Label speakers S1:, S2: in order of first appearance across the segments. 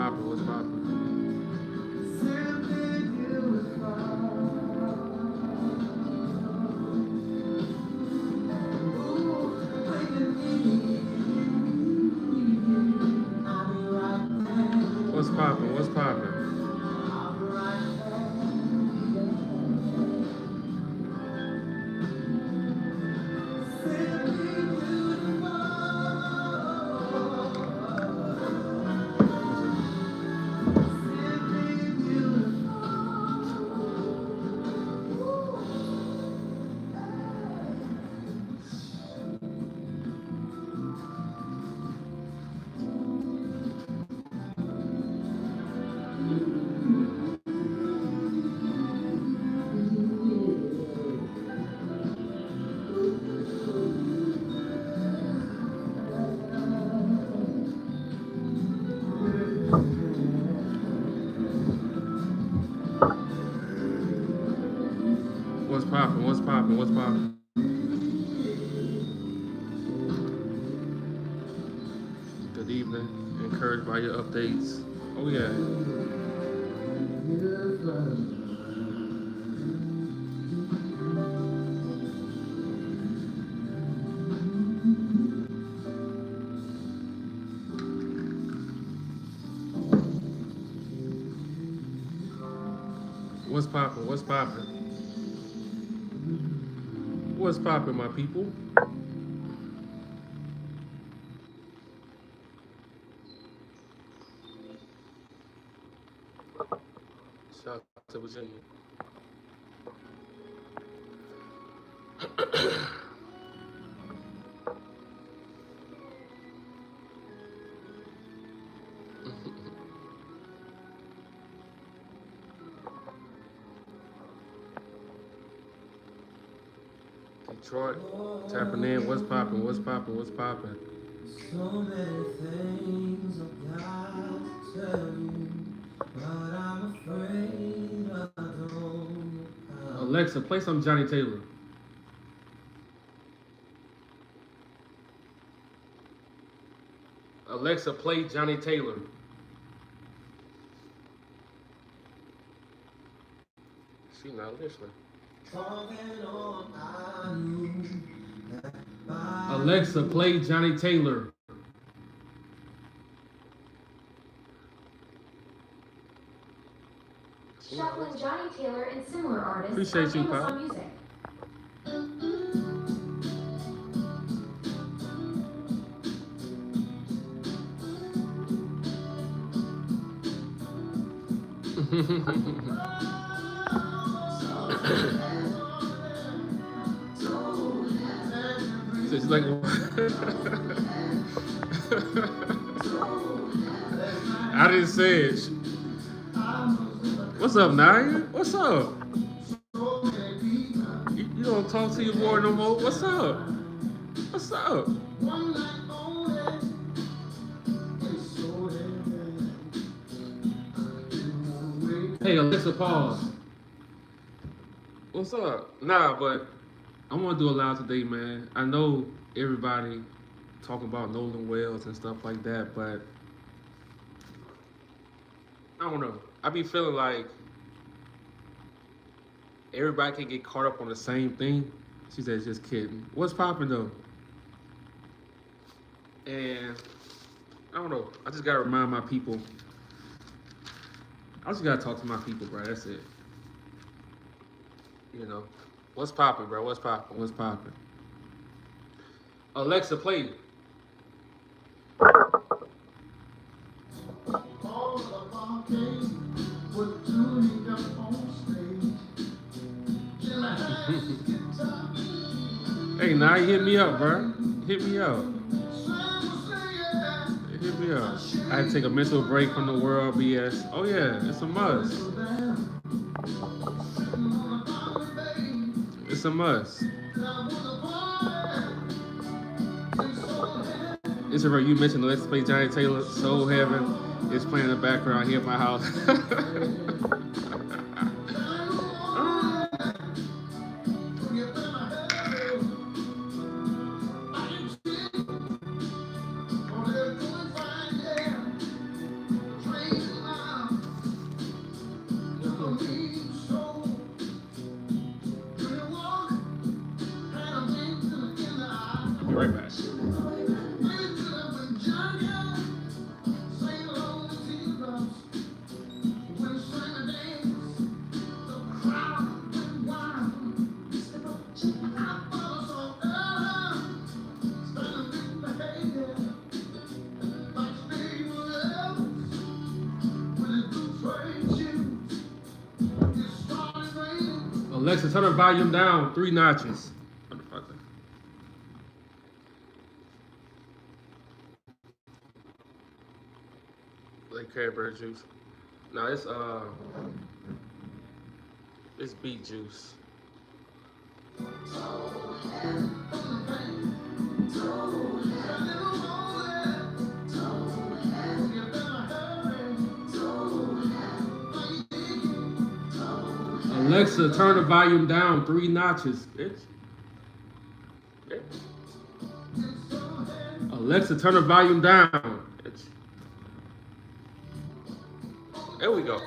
S1: poppin'? What's poppin'? What's poppin'? What's poppin'? What's poppin'? What's poppin'? What's poppin'? Good evening. Encouraged by your updates. Oh yeah. What's poppin'? What's poppin'? What's poppin', my people? Shout out to Virginia. Detroit, tapping in. What's poppin'? What's poppin'? What's poppin'?
S2: So many things I've got to tell you, but I'm afraid I don't know how.
S1: Alexa, play some Johnny Taylor. Alexa, play Johnny Taylor. She not listening.
S2: Talking on, I knew that by
S1: Alexa, play Johnny Taylor.
S3: Shuffling Johnny Taylor and similar artists
S1: Appreciate
S3: on
S1: you, pal.
S3: Amazon Music.
S1: She's like, I didn't say it. What's up, Naya? What's up? You don't talk to your boy no more. What's up? What's up? Hey, Alexa, pause. What's up? Nah, but I want to do a live today, man. I know everybody talking about Nolan Wells and stuff like that, but I don't know. I be feeling like everybody can get caught up on the same thing. She said, just kidding. What's popping though? And I don't know. I just gotta remind my people. I just gotta talk to my people, bro. That's it. You know, what's popping, bro? What's popping? What's popping? Alexa, play. Hey, now you hit me up, bro. Hit me up. Hit me up. I had to take a mental break from the world BS. Oh yeah, it's a must. It's a must. It's a you mentioned the Let's Play Johnny Taylor, Soul Heaven. It's playing in the background here at my house. Alexa, turn the volume down 3 notches. Motherfucker. Like cranberry juice. No, it's beet juice. Alexa, turn the volume down 3 notches, bitch. Bitch. Alexa, turn the volume down, bitch. There we go.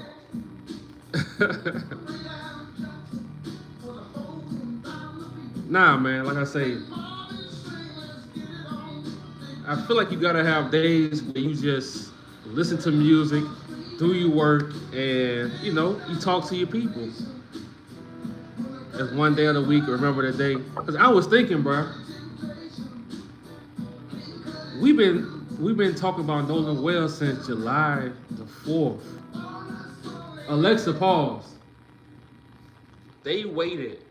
S1: Nah, man, like I say, I feel like you gotta have days where you just listen to music, do your work, and you talk to your people. As one day of the week, remember the day. Cause I was thinking, bro, we've been talking about Nolan Wells since July the 4th. Alexa, pause. They waited,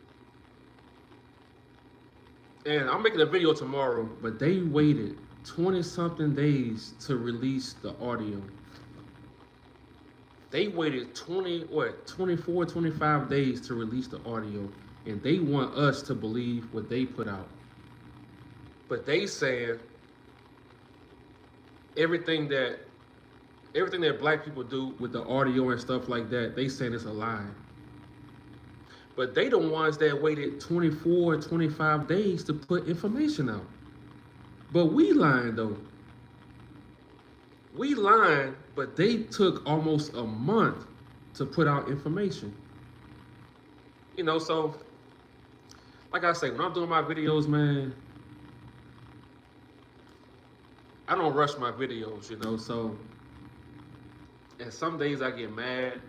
S1: and I'm making a video tomorrow, but they waited 20-something days to release the audio. They waited 24, 25 days to release the audio, and they want us to believe what they put out. But they saying everything that black people do with the audio and stuff like that, they saying it's a lie. But they the ones that waited 24, 25 days to put information out. But we lying though. We lying, but they took almost a month to put out information. So like I say, when I'm doing my videos, man, I don't rush my videos, so and some days I get mad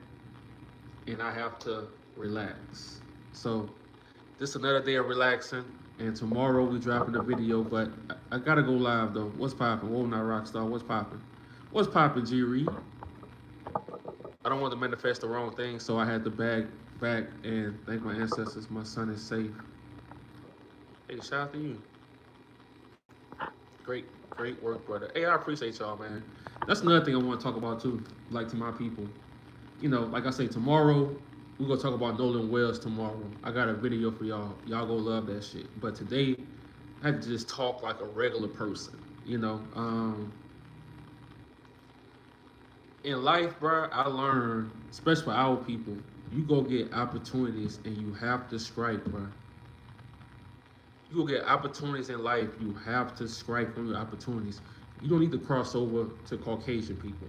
S1: and I have to relax. So this is another day of relaxing, and tomorrow we dropping a video, but I gotta go live though. What's poppin'? Whoa, not Rockstar. What's poppin'? What's poppin', G Reed? I don't want to manifest the wrong thing, so I had to back and thank my ancestors. My son is safe. Hey, shout out to you. Great work, brother. Hey, I appreciate y'all, man. That's another thing I want to talk about too, like to my people. Like I say, tomorrow we're gonna talk about Nolan Wells tomorrow. I got a video for y'all. Y'all gonna love that shit. But today, I had to just talk like a regular person. In life, bro, I learned, especially for our people, you go get opportunities and you have to strike, bro. You go get opportunities in life, you have to strike from your opportunities. You don't need to cross over to Caucasian people.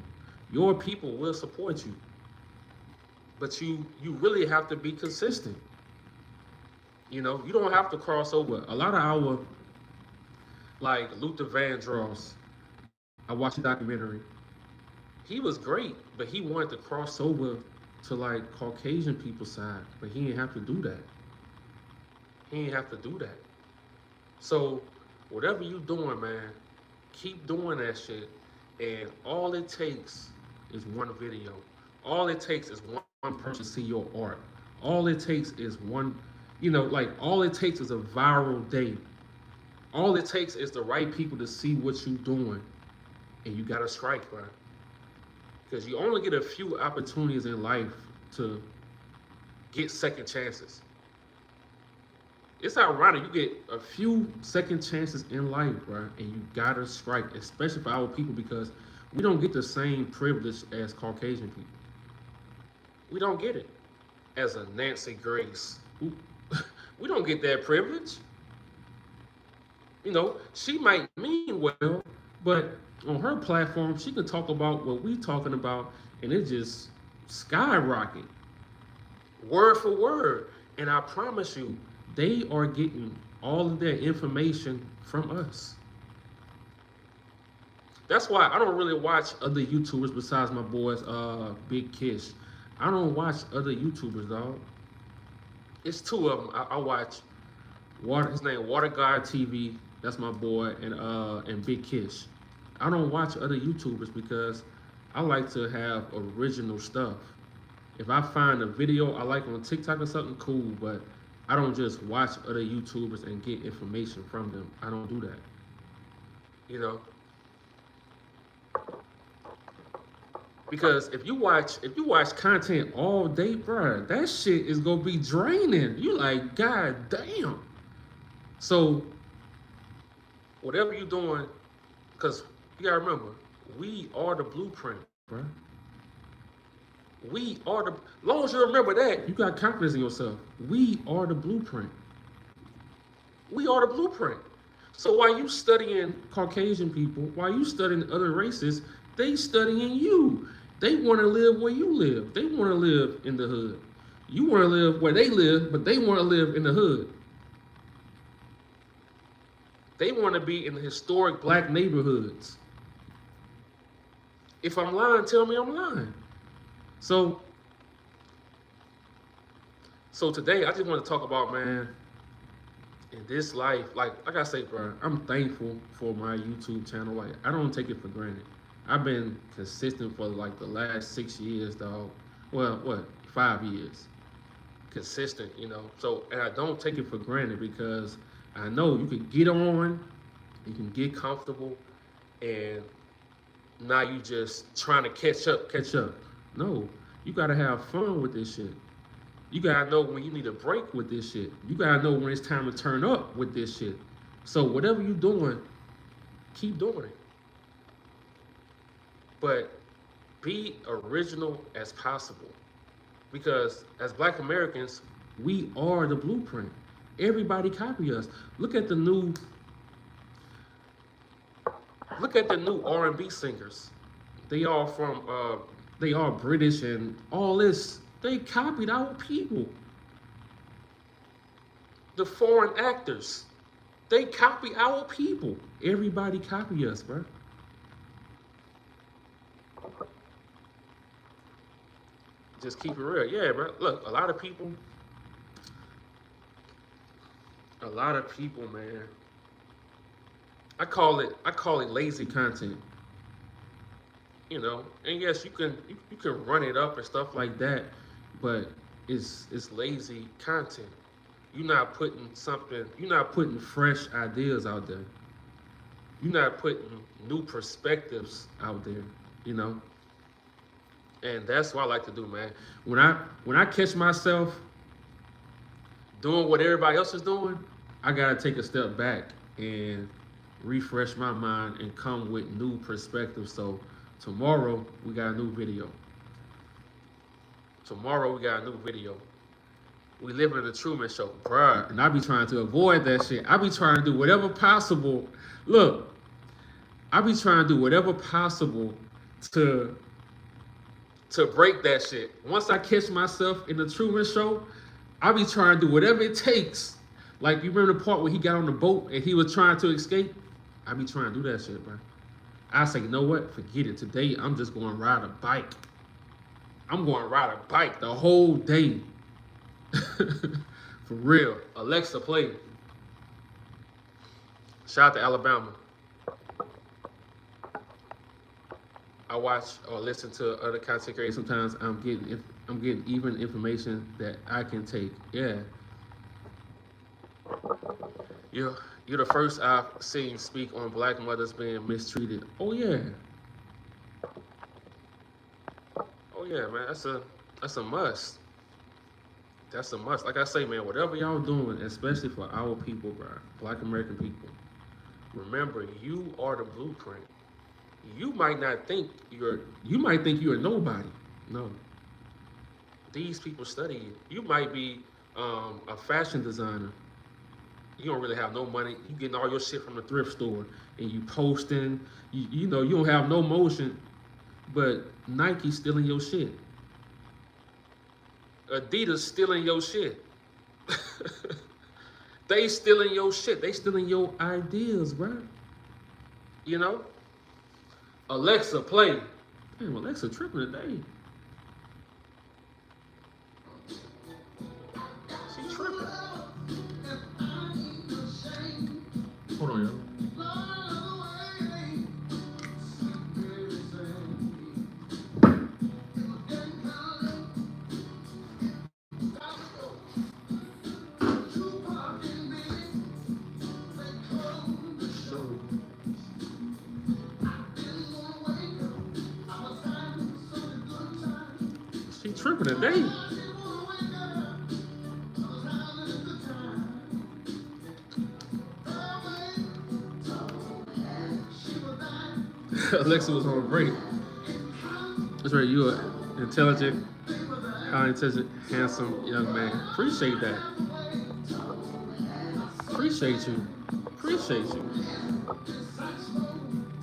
S1: Your people will support you. But you really have to be consistent. You don't have to cross over. A lot of our, like Luther Vandross, I watched a documentary. He was great, but he wanted to cross over to like Caucasian people's side, but he didn't have to do that. So whatever you doing, man, keep doing that shit. And all it takes is one video. All it takes is one person to see your art. All it takes is one, all it takes is a viral day. All it takes is the right people to see what you're doing. And you gotta strike, bro. Because you only get a few opportunities in life to get second chances. It's ironic, you get a few second chances in life, bro, and you gotta strike, especially for our people, because we don't get the same privilege as Caucasian people. We don't get it. As a Nancy Grace, we don't get that privilege. She might mean well, but on her platform, she can talk about what we talking about, and it just skyrocket, word for word. And I promise you, they are getting all of their information from us. That's why I don't really watch other YouTubers besides my boys, Big Kish. I don't watch other YouTubers, dog. It's two of them. I watch his name Water God TV. That's my boy, and Big Kish. I don't watch other YouTubers because I like to have original stuff. If I find a video I like on TikTok or something, cool. But I don't just watch other YouTubers and get information from them. I don't do that. You know, because if you watch content all day, bro, that shit is gonna be draining. You like, god damn. So whatever you're doing, because you gotta remember, we are the blueprint, bro. We are the. As long as you remember that, you got confidence in yourself. We are the blueprint. We are the blueprint. So while you studying Caucasian people, while you studying other races, they studying you. They want to live where you live. They want to live in the hood. You want to live where they live, but they want to live in the hood. They want to be in the historic black neighborhoods. If I'm lying, tell me I'm lying. So today I just want to talk about, man, in this life, like I say, bro, I'm thankful for my YouTube channel. Like, I don't take it for granted. I've been consistent for like the last 6 years, dog. Well, what, 5 years? Consistent, you know. So, and I don't take it for granted because I know you can get on, you can get comfortable, and now you just trying to catch up. No, you gotta have fun with this shit. You gotta know when you need a break with this shit. You gotta know when it's time to turn up with this shit. So whatever you're doing, keep doing it. But be original as possible. Because as black Americans, we are the blueprint. Everybody copy us. Look at the new R&B singers. They are British and all this. They copied our people. The foreign actors, they copy our people. Everybody copy us, bro. Just keep it real. Yeah, bro. Look, a lot of people, man. I call it lazy content. You know, and yes, you can run it up and stuff like that, but it's lazy content. You're not putting fresh ideas out there. You're not putting new perspectives out there, you know? And that's what I like to do, man. When I catch myself doing what everybody else is doing, I gotta take a step back and refresh my mind and come with new perspectives. So tomorrow we got a new video. We live in the Truman Show, bruh. And I be trying to avoid that shit. I be trying to do whatever possible. Look, I be trying to do whatever possible to break that shit. Once I catch myself in the Truman Show, I be trying to do whatever it takes. Like, you remember the part where he got on the boat and he was trying to escape? I be trying to do that shit, bro. I say, you know what? Forget it. Today, I'm just going to ride a bike. I'm going to ride a bike the whole day. For real. Alexa, play. Shout out to Alabama. I watch or listen to other content creators. Sometimes I'm getting even information that I can take. Yeah. You're the first I've seen speak on black mothers being mistreated. Oh yeah. Oh yeah, man. That's a must. That's a must. Like I say, man, whatever y'all doing, especially for our people, bro, black American people, remember, you are the blueprint. You might think you're nobody. No. These people study you. You might be a fashion designer. You don't really have no money. You getting all your shit from the thrift store and you posting. You know, you don't have no motion, but Nike stealing your shit. Adidas stealing your shit. They stealing your shit. They stealing your ideas, bro. You know? Alexa, play. Damn, Alexa tripping today. She tripping. Hold on, y'all. tripping today. Alexa was on break. That's right, you are intelligent, highly intelligent, handsome young man. Appreciate that. Appreciate you. Appreciate you.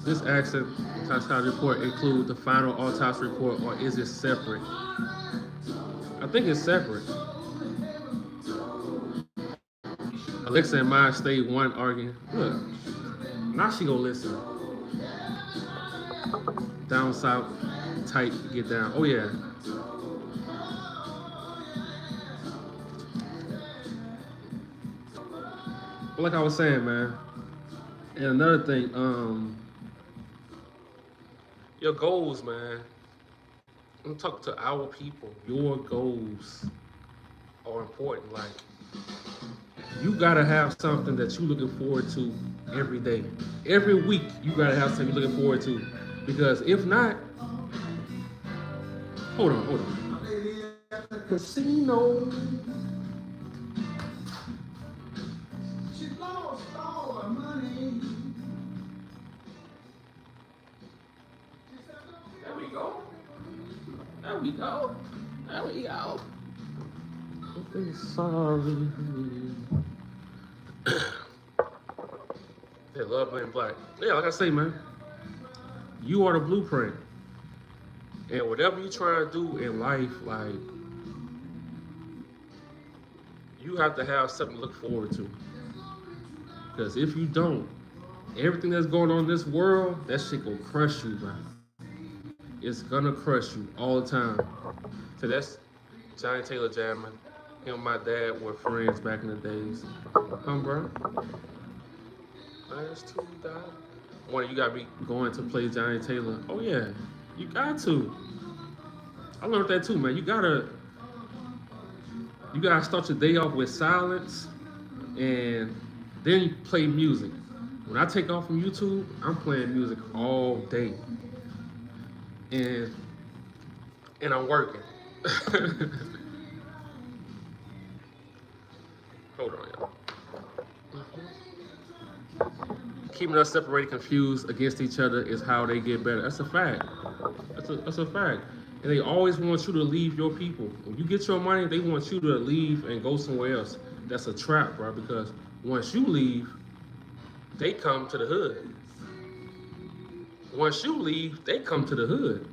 S1: This accident toxicology report include the final autopsy report, or is it separate? I think it's separate. Alexa and mine stayed one arguing. Look, now she gonna listen. Down south, tight, get down. Oh yeah. But like I was saying, man. And another thing, your goals, man. I'm talking to our people. Your goals are important. Like, you gotta have something that you're looking forward to every day. Every week, you gotta have something you're looking forward to. Because if not, hold on. Casino.
S2: She lost all her money.
S1: There we go. There we go. There we go. Okay, sorry. They love being black. Yeah, like I say, man, you are the blueprint. And whatever you try to do in life, like, you have to have something to look forward to. Because if you don't, everything that's going on in this world, that shit gonna crush you, man. It's gonna crush you all the time. So that's Johnny Taylor jamming. Him and my dad were friends back in the days. Bro. Last two died. One, you gotta be going to play Johnny Taylor. Oh yeah, you got to. I learned that too, man. You gotta start your day off with silence, and then you play music. When I take off from YouTube, I'm playing music all day, and I'm working. Hold on, y'all. Keeping us separated, confused against each other is how they get better. That's a fact. That's a fact. And they always want you to leave your people. When you get your money, they want you to leave and go somewhere else. That's a trap, bro, because once you leave, they come to the hood. Once you leave, they come to the hood.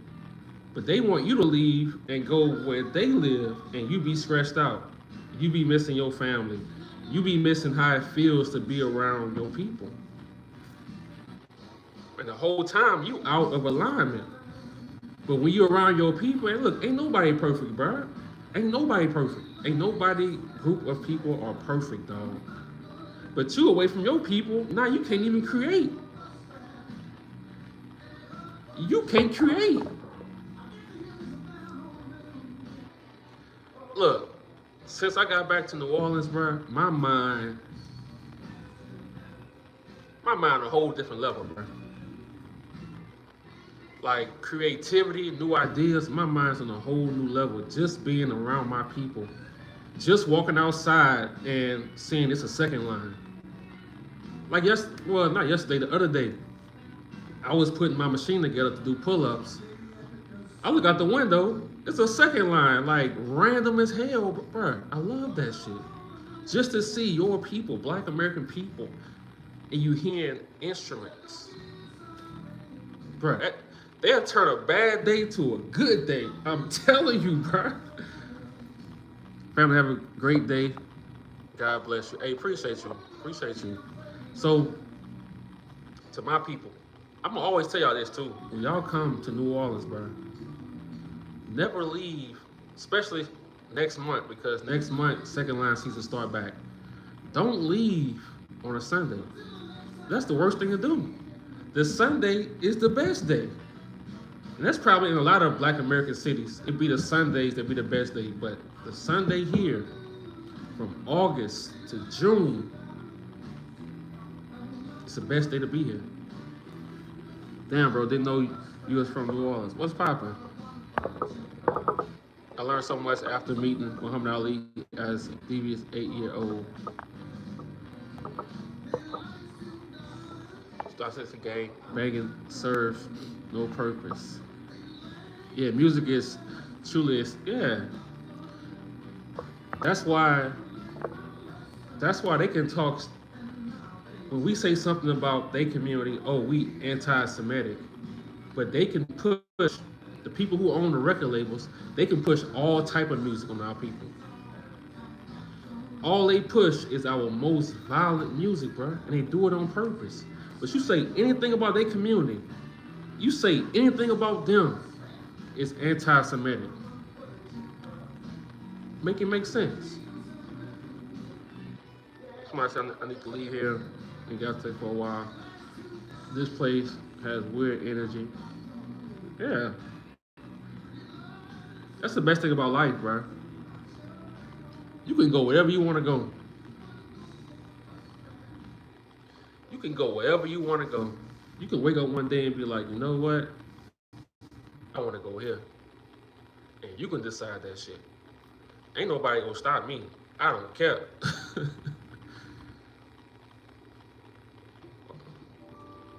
S1: But they want you to leave and go where they live, and you be stressed out. You be missing your family. You be missing how it feels to be around your people. And the whole time, you out of alignment. But when you're around your people, and look, ain't nobody perfect, bro. Ain't nobody perfect. Ain't nobody group of people are perfect, dog. But you away from your people, now you can't even create. You can't create. Look, since I got back to New Orleans, bro, my mind on a whole different level, bro. Like creativity, new ideas, my mind's on a whole new level. Just being around my people, just walking outside and seeing it's a second line. Like not yesterday, the other day, I was putting my machine together to do pull-ups. I look out the window, it's a second line, like random as hell, but bro, I love that shit. Just to see your people, Black American people, and you hearing instruments. Bro, they'll turn a bad day to a good day. I'm telling you, bro. Family, have a great day. God bless you. Hey, appreciate you. Appreciate you. So, to my people, I'm gonna always tell y'all this too. When y'all come to New Orleans, bro, never leave, especially next month, because next month, second line season start back. Don't leave on a Sunday. That's the worst thing to do. The Sunday is the best day. And that's probably in a lot of Black American cities. It'd be the Sundays that be the best day. But the Sunday here, from August to June, it's the best day to be here. Damn, bro, didn't know you was from New Orleans. What's poppin'? I learned so much after meeting Muhammad Ali as a devious 8-year-old. Starts as a game, begging serves no purpose. Yeah, music is truly is yeah. That's why that's why they can talk when we say something about their community, oh, we anti-Semitic, but they can push the people who own the record labels. They can push all type of music on our people. All they push is our most violent music, bro, and they do it on purpose. But you say anything about their community, you say anything about them, it's anti-Semitic. Make it make sense. Somebody said I need to leave here and got to stay for a while. This place has weird energy. Yeah. That's the best thing about life, bro. You can go wherever you want to go. You can go wherever you want to go. You can wake up one day and be like, you know what? I want to go here. And you can decide that shit. Ain't nobody gonna stop me. I don't care.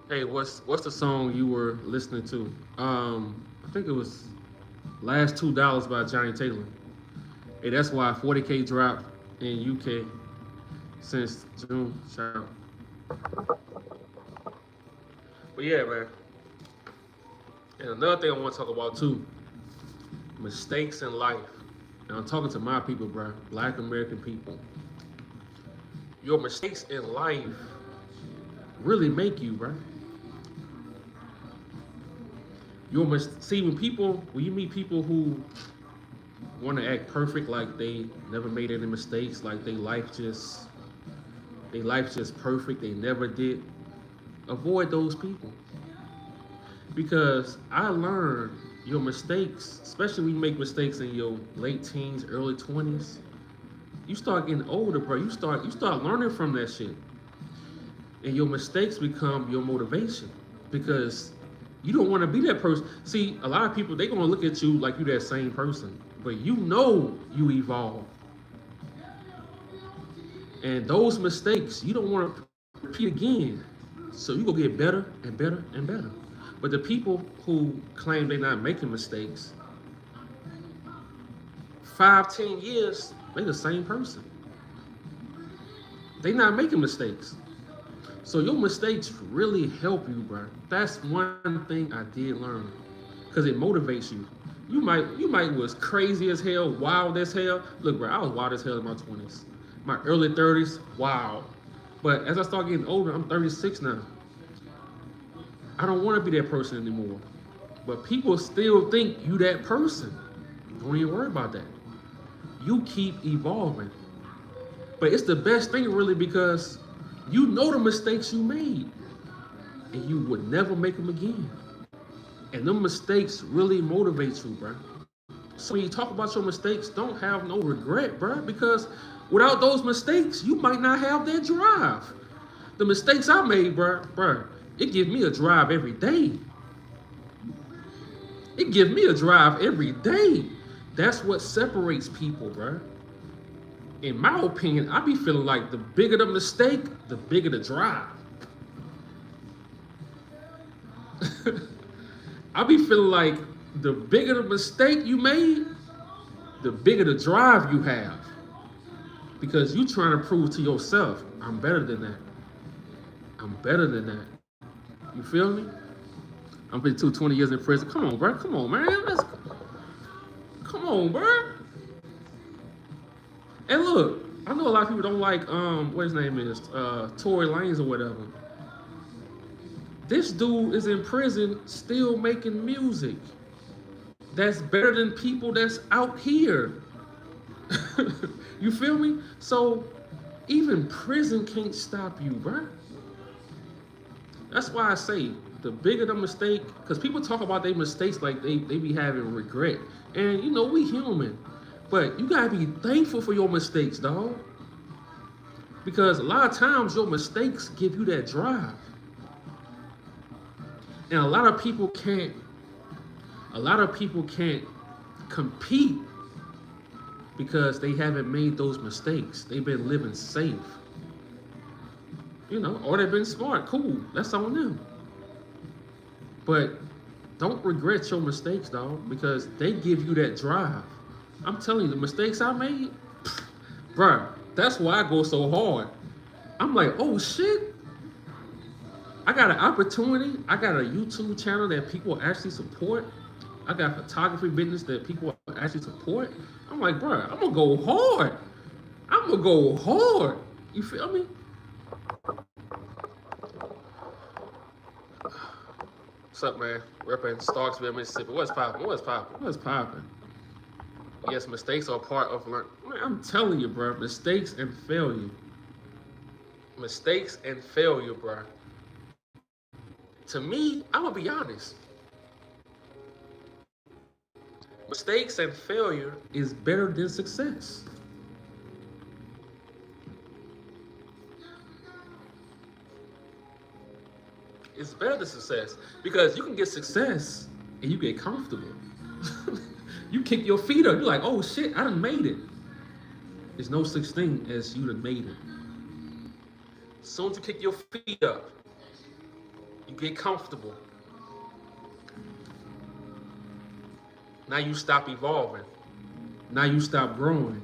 S1: Hey, what's the song you were listening to? I think it was Last $2 by Johnny Taylor. Hey, that's why 40K dropped in UK since June. Shout out. But yeah, man. And another thing I want to talk about too, mistakes in life. And I'm talking to my people, bro, Black American people. Your mistakes in life really make you, bro. See, when you meet people who want to act perfect, like they never made any mistakes, like their life just perfect, they never did. Avoid those people, because I learned your mistakes, especially when you make mistakes in your late teens, early 20s. You start getting older, bro. You start learning from that shit, and your mistakes become your motivation, because you don't want to be that person. See, a lot of people, they gonna look at you like you that same person, but you know you evolve. And those mistakes, you don't want to repeat again. So you gonna get better and better and better. But the people who claim they're not making mistakes, 5, 10 years, they the same person. They not making mistakes. So your mistakes really help you, bro. That's one thing I did learn, because it motivates you. You might was crazy as hell, wild as hell. Look, bro, I was wild as hell in my 20s. My early 30s, wild. But as I start getting older, I'm 36 now. I don't want to be that person anymore. But people still think you that person. Don't even worry about that. You keep evolving. But it's the best thing, really, because you know the mistakes you made, and you would never make them again. And them mistakes really motivate you, bro. So when you talk about your mistakes, don't have no regret, bro, because without those mistakes, you might not have that drive. The mistakes I made, bro, it gives me a drive every day. It gives me a drive every day. That's what separates people, bro. In my opinion, I be feeling like the bigger the mistake, the bigger the drive. I be feeling like the bigger the mistake you made, the bigger the drive you have. Because you trying to prove to yourself, I'm better than that. I'm better than that. You feel me? I'm been 20 years in prison. Come on, bro. Come on, man. Come on, bro. And look, I know a lot of people don't like what his name is, Tory Lanez or whatever. This dude is in prison still making music that's better than people that's out here. You feel me? So even prison can't stop you, bro. That's why I say the bigger the mistake, because people talk about their mistakes like they be having regret. And you know, we human. But you gotta be thankful for your mistakes, dog. Because a lot of times your mistakes give you that drive. And a lot of people can't compete because they haven't made those mistakes. They've been living safe. You know, or they've been smart. Cool. That's on them. But don't regret your mistakes, dog, because they give you that drive. I'm telling you, the mistakes I made, bruh, that's why I go so hard. I'm like, oh shit, I got an opportunity. I got a YouTube channel that people actually support. I got a photography business that people actually support. I'm like, bruh, I'm gonna go hard. I'm gonna go hard. You feel me? What's up, man? Repping Starksville, Mississippi. What's poppin'? What's poppin'? What's poppin'? Yes, mistakes are part of learning. I'm telling you, bro. Mistakes and failure. Mistakes and failure, bro. To me, I'm gonna be honest. Mistakes and failure is better than success. It's better than success because you can get success and you get comfortable. You kick your feet up. You're like, oh shit, I done made it. There's no such thing as you done made it. As soon as you kick your feet up, you get comfortable. Now you stop evolving. Now you stop growing.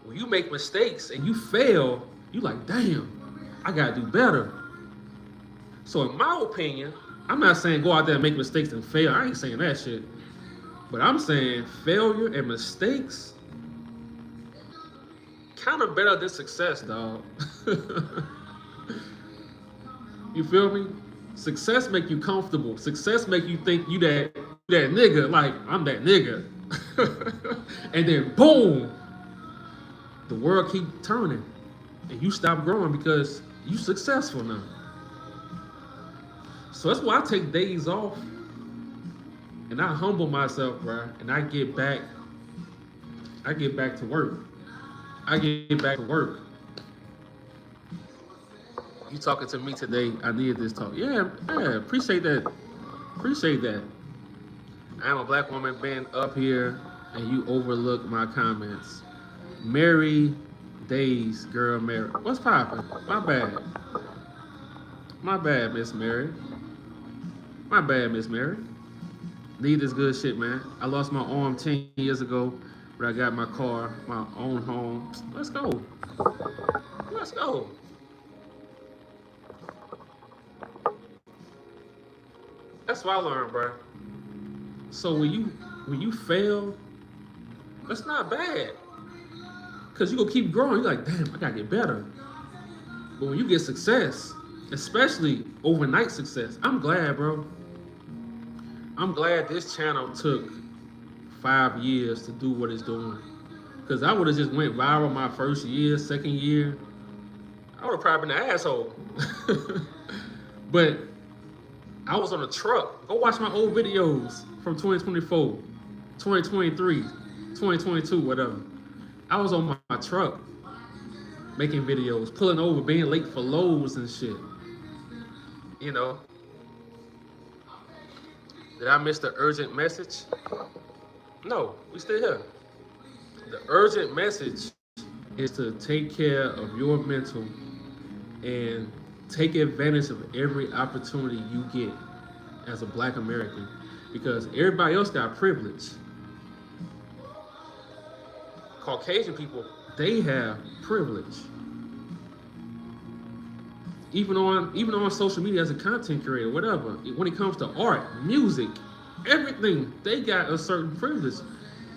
S1: When you make mistakes and you fail, you like, damn, I gotta do better. So in my opinion, I'm not saying go out there and make mistakes and fail. I ain't saying that shit. But I'm saying failure and mistakes kind of better than success, dog. You feel me? Success make you comfortable. Success make you think you that nigga, like I'm that nigga. And then boom, the world keep turning and you stop growing because you successful now. So that's why I take days off and I humble myself, bro, and I get back to work. You talking to me today, I needed this talk. Yeah, appreciate that. I'm a black woman being up here and you overlook my comments. Mary Days, girl, Mary. What's poppin'? My bad, Miss Mary. Need this good shit, man. I lost my arm 10 years ago, but I got my car, my own home. Let's go. That's what I learned, bro. So when you fail, that's not bad. Cause you gonna keep growing. You're like, damn, I gotta get better. But when you get success, especially overnight success, I'm glad, bro. I'm glad this channel took 5 years to do what it's doing. Cause I would have just went viral my first year, second year. I would have probably been an asshole. But I was on a truck. Go watch my old videos from 2024, 2023, 2022, whatever. I was on my truck making videos, pulling over, being late for loads and shit. You know. Did I miss the urgent message? No, we still here. The urgent message is to take care of your mental and take advantage of every opportunity you get as a black American, because everybody else got privilege. Caucasian people, they have privilege. Even on social media as a content creator, whatever, when it comes to art, music, everything, they got a certain privilege.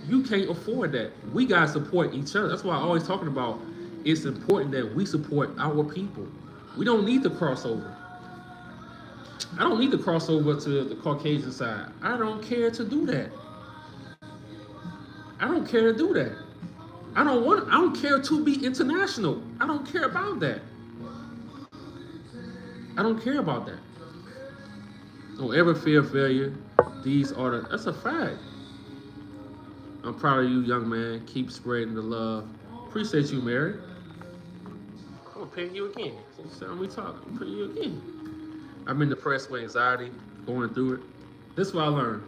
S1: You can't afford that. We gotta support each other. That's why I'm always talking about it's important that we support our people. We don't need to cross over. I don't need to cross over to the Caucasian side. I don't care to do that. I don't care to do that. I don't care to be international. I don't care about that. I don't care about that. Don't ever fear failure. That's a fact. I'm proud of you, young man. Keep spreading the love. Appreciate you, Mary. I'm gonna pay you again. Since we talking, I'm paying you again. I'm in depressed with anxiety, going through it. This is what I learned.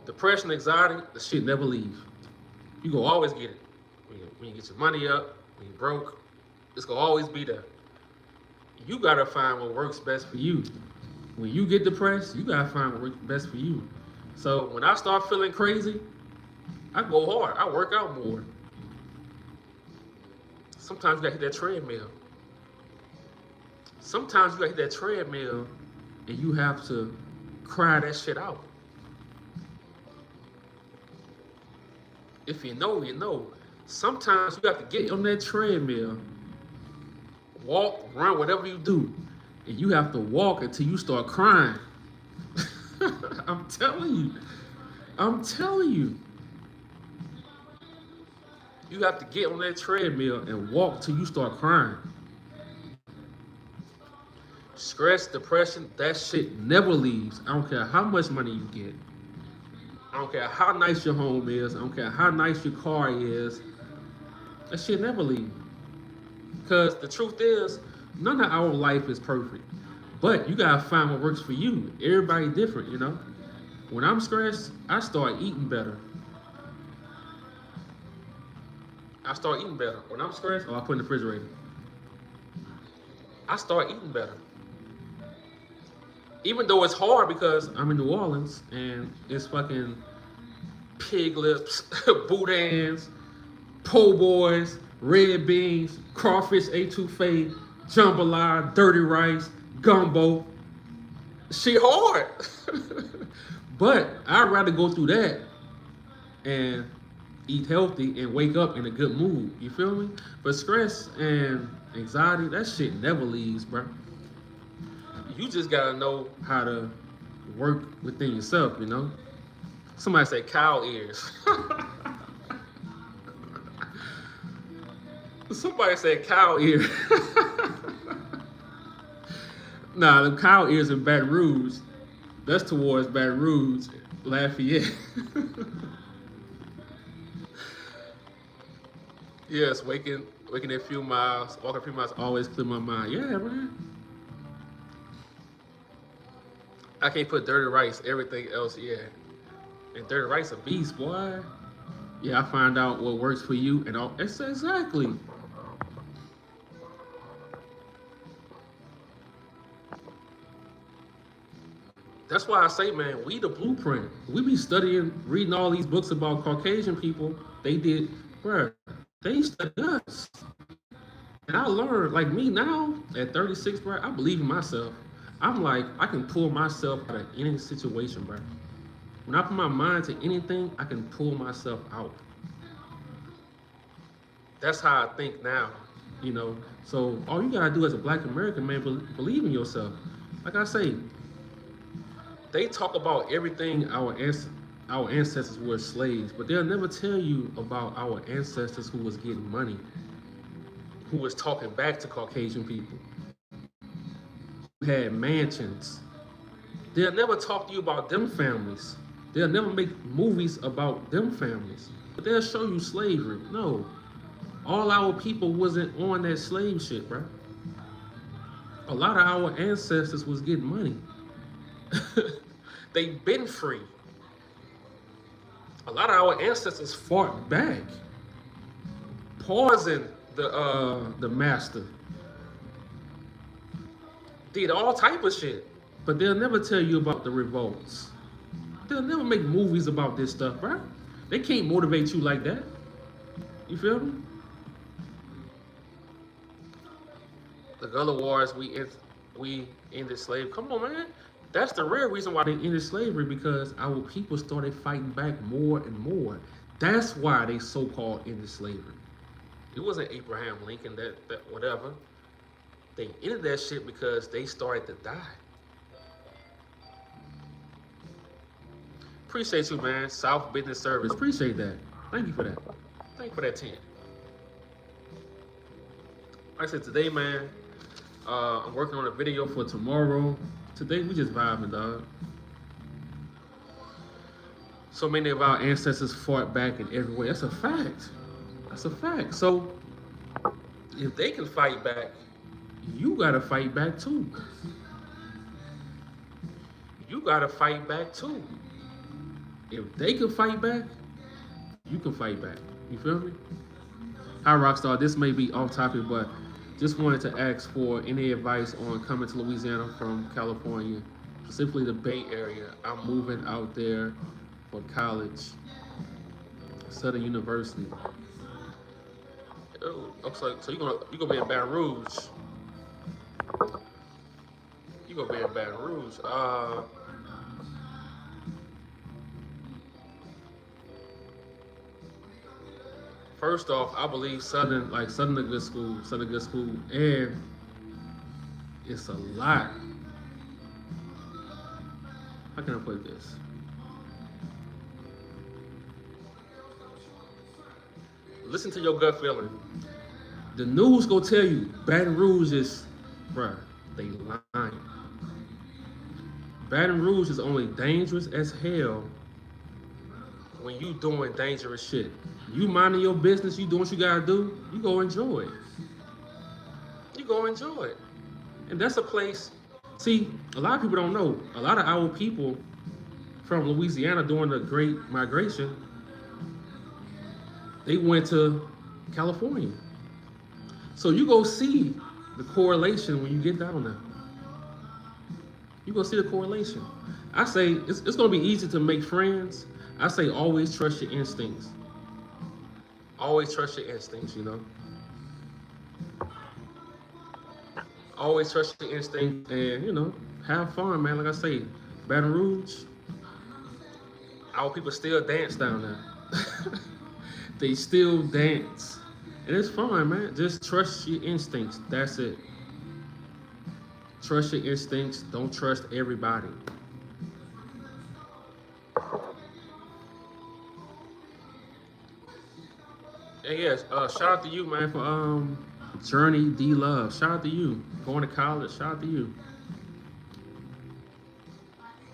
S1: Depression, anxiety, the shit never leave. You gonna always get it. When you get your money up, when you broke, it's gonna always be there. You gotta find what works best for you. When you get depressed, you gotta find what works best for you. So when I start feeling crazy, I go hard. I work out more. Sometimes you gotta hit that treadmill. Sometimes you gotta hit that treadmill and you have to cry that shit out. If you know, you know. Sometimes you have to get on that treadmill, walk, run, whatever you do, and you have to walk until you start crying. I'm telling you. I'm telling you. You have to get on that treadmill and walk till you start crying. Stress, depression, that shit never leaves. I don't care how much money you get. I don't care how nice your home is. I don't care how nice your car is. That shit never leaves. Because the truth is, none of our life is perfect. But you gotta find what works for you. Everybody different, you know? When I'm stressed, I start eating better. I start eating better. When I'm stressed, I put in the refrigerator. I start eating better. Even though it's hard because I'm in New Orleans and it's fucking pig lips, boudins, po' boys, red beans, crawfish etouffee, jambalaya, dirty rice, gumbo. Shit hard. But I'd rather go through that and eat healthy and wake up in a good mood. You feel me? But stress and anxiety, that shit never leaves, bro. You just gotta know how to work within yourself, you know? Somebody say cow ears. Somebody said cow ears. Nah, the cow ears in Baton Rouge. That's towards Baton Rouge, Lafayette. Yes, waking a few miles, walking a few miles, always clear my mind. Yeah, man. I can't put dirty rice, everything else, yeah. And dirty rice a beast, boy. Yeah, I find out what works for you and all. It's exactly. That's why I say, man, we the blueprint. We be studying, reading all these books about Caucasian people. They did, bruh, they studied us. And I learned, like me now, at 36, bruh, I believe in myself. I'm like, I can pull myself out of any situation, bruh. When I put my mind to anything, I can pull myself out. That's how I think now, you know. So all you gotta do as a Black American, man, believe in yourself. Like I say, they talk about everything our ancestors were slaves, but they'll never tell you about our ancestors who was getting money, who was talking back to Caucasian people, who had mansions. They'll never talk to you about them families. They'll never make movies about them families, but they'll show you slavery. No, all our people wasn't on that slave shit, bro. A lot of our ancestors was getting money. They been free. A lot of our ancestors fought back, poisoned the master, did all type of shit. But they'll never tell you about the revolts. They'll never make movies about this stuff, bro. They can't motivate you like that. You feel me? The Gullah Wars, we ended slavery. Come on, man. That's the real reason why they ended slavery, because our people started fighting back more and more. That's why they so-called ended slavery. It wasn't Abraham Lincoln that whatever. They ended that shit because they started to die. Appreciate you, man. South Business Service. Appreciate that. Thank you for that. Thank you for that 10. Like I said, today, man, I'm working on a video for tomorrow. Today, we just vibing, dog. So many of our ancestors fought back in every way. That's a fact. That's a fact. So, if they can fight back, you gotta fight back too. You gotta fight back too. If they can fight back, you can fight back. You feel me? Hi, Rockstar. This may be off topic, but just wanted to ask for any advice on coming to Louisiana from California, specifically the Bay Area. I'm moving out there for college, Southern University. Oh, looks like so you're gonna be in Baton Rouge. You gonna be in Baton Rouge. First off, I believe Southern a good school, Southern a good school, and it's a lot. How can I put this? Listen to your gut feeling. The news gonna tell you Baton Rouge is, bruh, they lying. Baton Rouge is only dangerous as hell when you doing dangerous shit. You minding your business, you doing what you gotta do, you go enjoy it. You go enjoy it. And that's a place, see, a lot of people don't know. A lot of our people from Louisiana during the Great Migration, they went to California. So you go see the correlation when you get down there. You go see the correlation. I say it's gonna be easy to make friends. I say always trust your instincts. Always trust your instincts, you know. Always trust your instincts and, you know, have fun, man. Like I say, Baton Rouge, our people still dance down there. They still dance. And it's fun, man. Just trust your instincts. That's it. Trust your instincts. Don't trust everybody. And yes, shout out to you, man, for Journey D Love. Shout out to you. Going to college, shout out to you.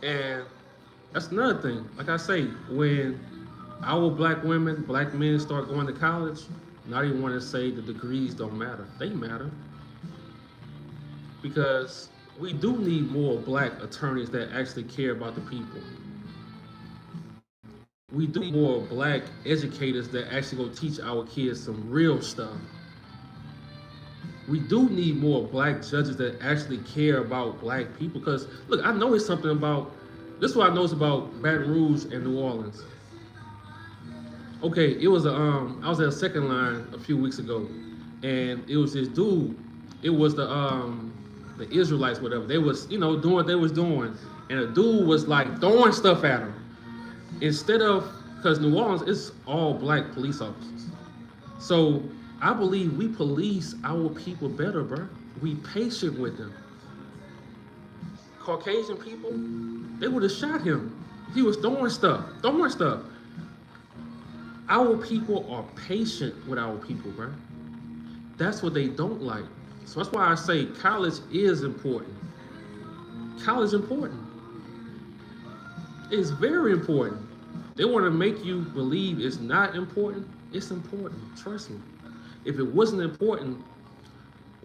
S1: And that's another thing. Like I say, when our black women, black men start going to college, not even want to say the degrees don't matter. They matter. Because we do need more black attorneys that actually care about the people. We do need more black educators that actually go teach our kids some real stuff. We do need more black judges that actually care about black people. Because look, I know it's something about, this is what I know about Baton Rouge and New Orleans. Okay, it was I was at a second line a few weeks ago, and it was this dude. It was the Israelites, whatever. They was, you know, doing what they was doing, and a dude was like throwing stuff at them. Instead of, because New Orleans is all black police officers. So I believe we police our people better, bro. We patient with them. Caucasian people, they would have shot him. He was throwing stuff. Our people are patient with our people, bro. That's what they don't like. So that's why I say college is important. College is important. It's very important. They want to make you believe it's not important. It's important. Trust me. If it wasn't important,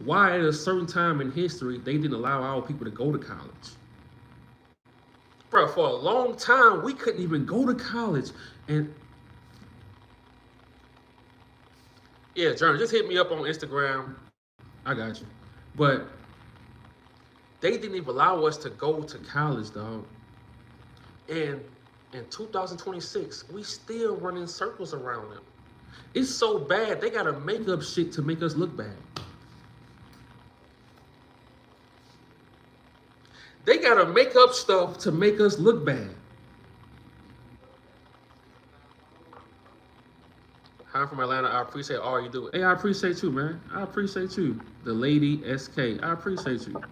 S1: why at a certain time in history they didn't allow our people to go to college? Bro, for a long time we couldn't even go to college. And yeah, Journey, just hit me up on Instagram. I got you. But they didn't even allow us to go to college, dog. And in 2026, we still running circles around them. It's so bad, they gotta make up shit to make us look bad. They gotta make up stuff to make us look bad. Hi, I'm from Atlanta. I appreciate all you do. Hey, I appreciate you, man. I appreciate you. The Lady SK. I appreciate you.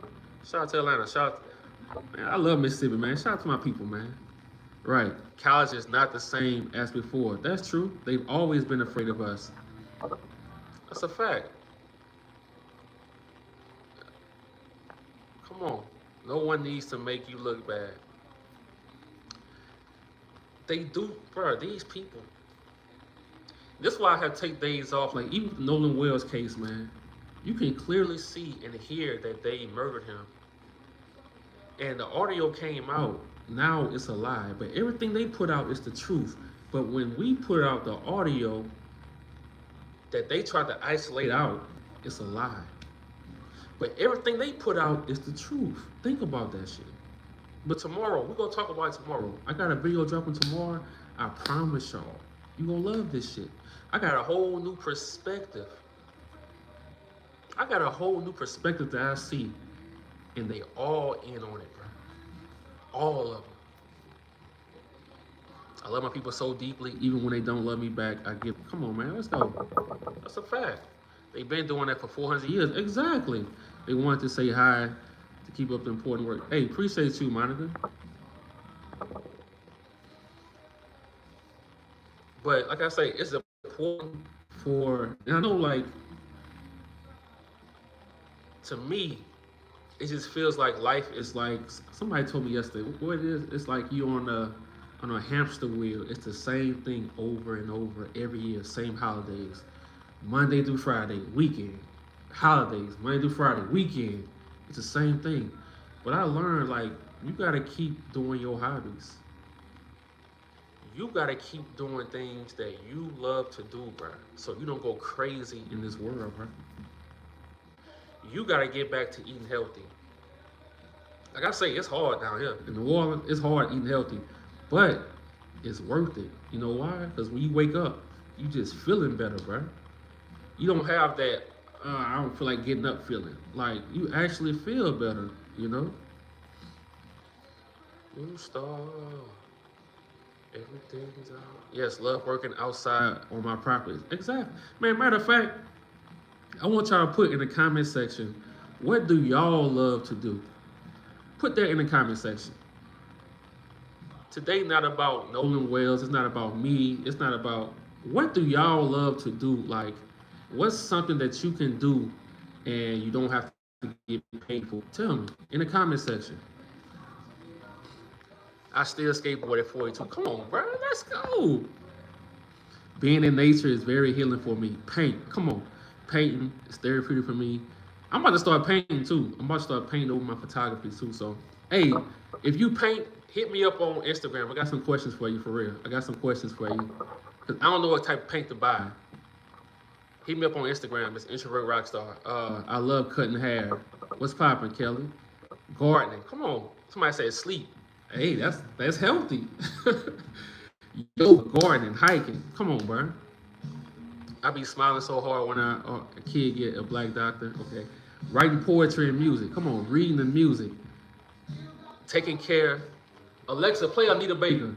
S1: Shout out to Atlanta. Shout out. Man, I love Mississippi, man. Shout out to my people, man. Right. College is not the same as before. That's true. They've always been afraid of us. That's a fact. Come on. No one needs to make you look bad. They do, bro, these people. This is why I have to take days off. Like, even the Nolan Wells case, man, you can clearly see and hear that they murdered him. And the audio came out. Now it's a lie. But everything they put out is the truth. But when we put out the audio that they try to isolate out, it's a lie. But everything they put out is the truth. Think about that shit. But tomorrow, we're gonna talk about it tomorrow. I got a video dropping tomorrow. I promise y'all, you gonna love this shit. I got a whole new perspective. I got a whole new perspective that I see, and they all in on it, bro. All of them. I love my people so deeply, even when they don't love me back. I give. Come on, man, let's go. That's a fact. They've been doing that for 400 years. Exactly. They wanted to say hi to keep up the important work. Hey, appreciate you, Monica. But like I say, it's important for, and I know, like, to me, it just feels like life is like, somebody told me yesterday, what it is, it's like you on a hamster wheel. It's the same thing over and over every year, same holidays. Monday through Friday, weekend. Holidays, Monday through Friday, weekend. It's the same thing. But I learned, like, you gotta keep doing your hobbies. You gotta keep doing things that you love to do, bro. So you don't go crazy in this world, bro. You gotta get back to eating healthy. Like I say, it's hard down here. In New Orleans, it's hard eating healthy. But it's worth it. You know why? Because when you wake up, you just feeling better, bro. You don't have that, I don't feel like getting up feeling. Like, you actually feel better, you know? New star. Everything's out. Yes, love working outside on my properties. Exactly. Man, matter of fact, I want y'all to put in the comment section, what do y'all love to do? Put that in the comment section. Today not about Nolan Wells. It's not about me. It's not about, what do y'all love to do? Like, what's something that you can do and you don't have to get paid for? Tell me in the comment section. I still skateboard at 42. Come on, bro. Let's go. Being in nature is very healing for me. Paint. Come on. Painting is therapeutic for me. I'm about to start painting too. I'm about to start painting over my photography too. So, hey, if you paint, hit me up on Instagram. I got some questions for you, for real. I got some questions for you. Cause I don't know what type of paint to buy. Hit me up on Instagram. It's Introvert Rockstar. I love cutting hair. What's poppin', Kelly? Gardening. Come on. Somebody said sleep. Hey, that's healthy. Yoga, gardening, hiking. Come on, bro. I be smiling so hard when a kid get a black doctor. Okay. Writing poetry and music. Come on, reading and music. Taking care. Alexa, play Anita Baker.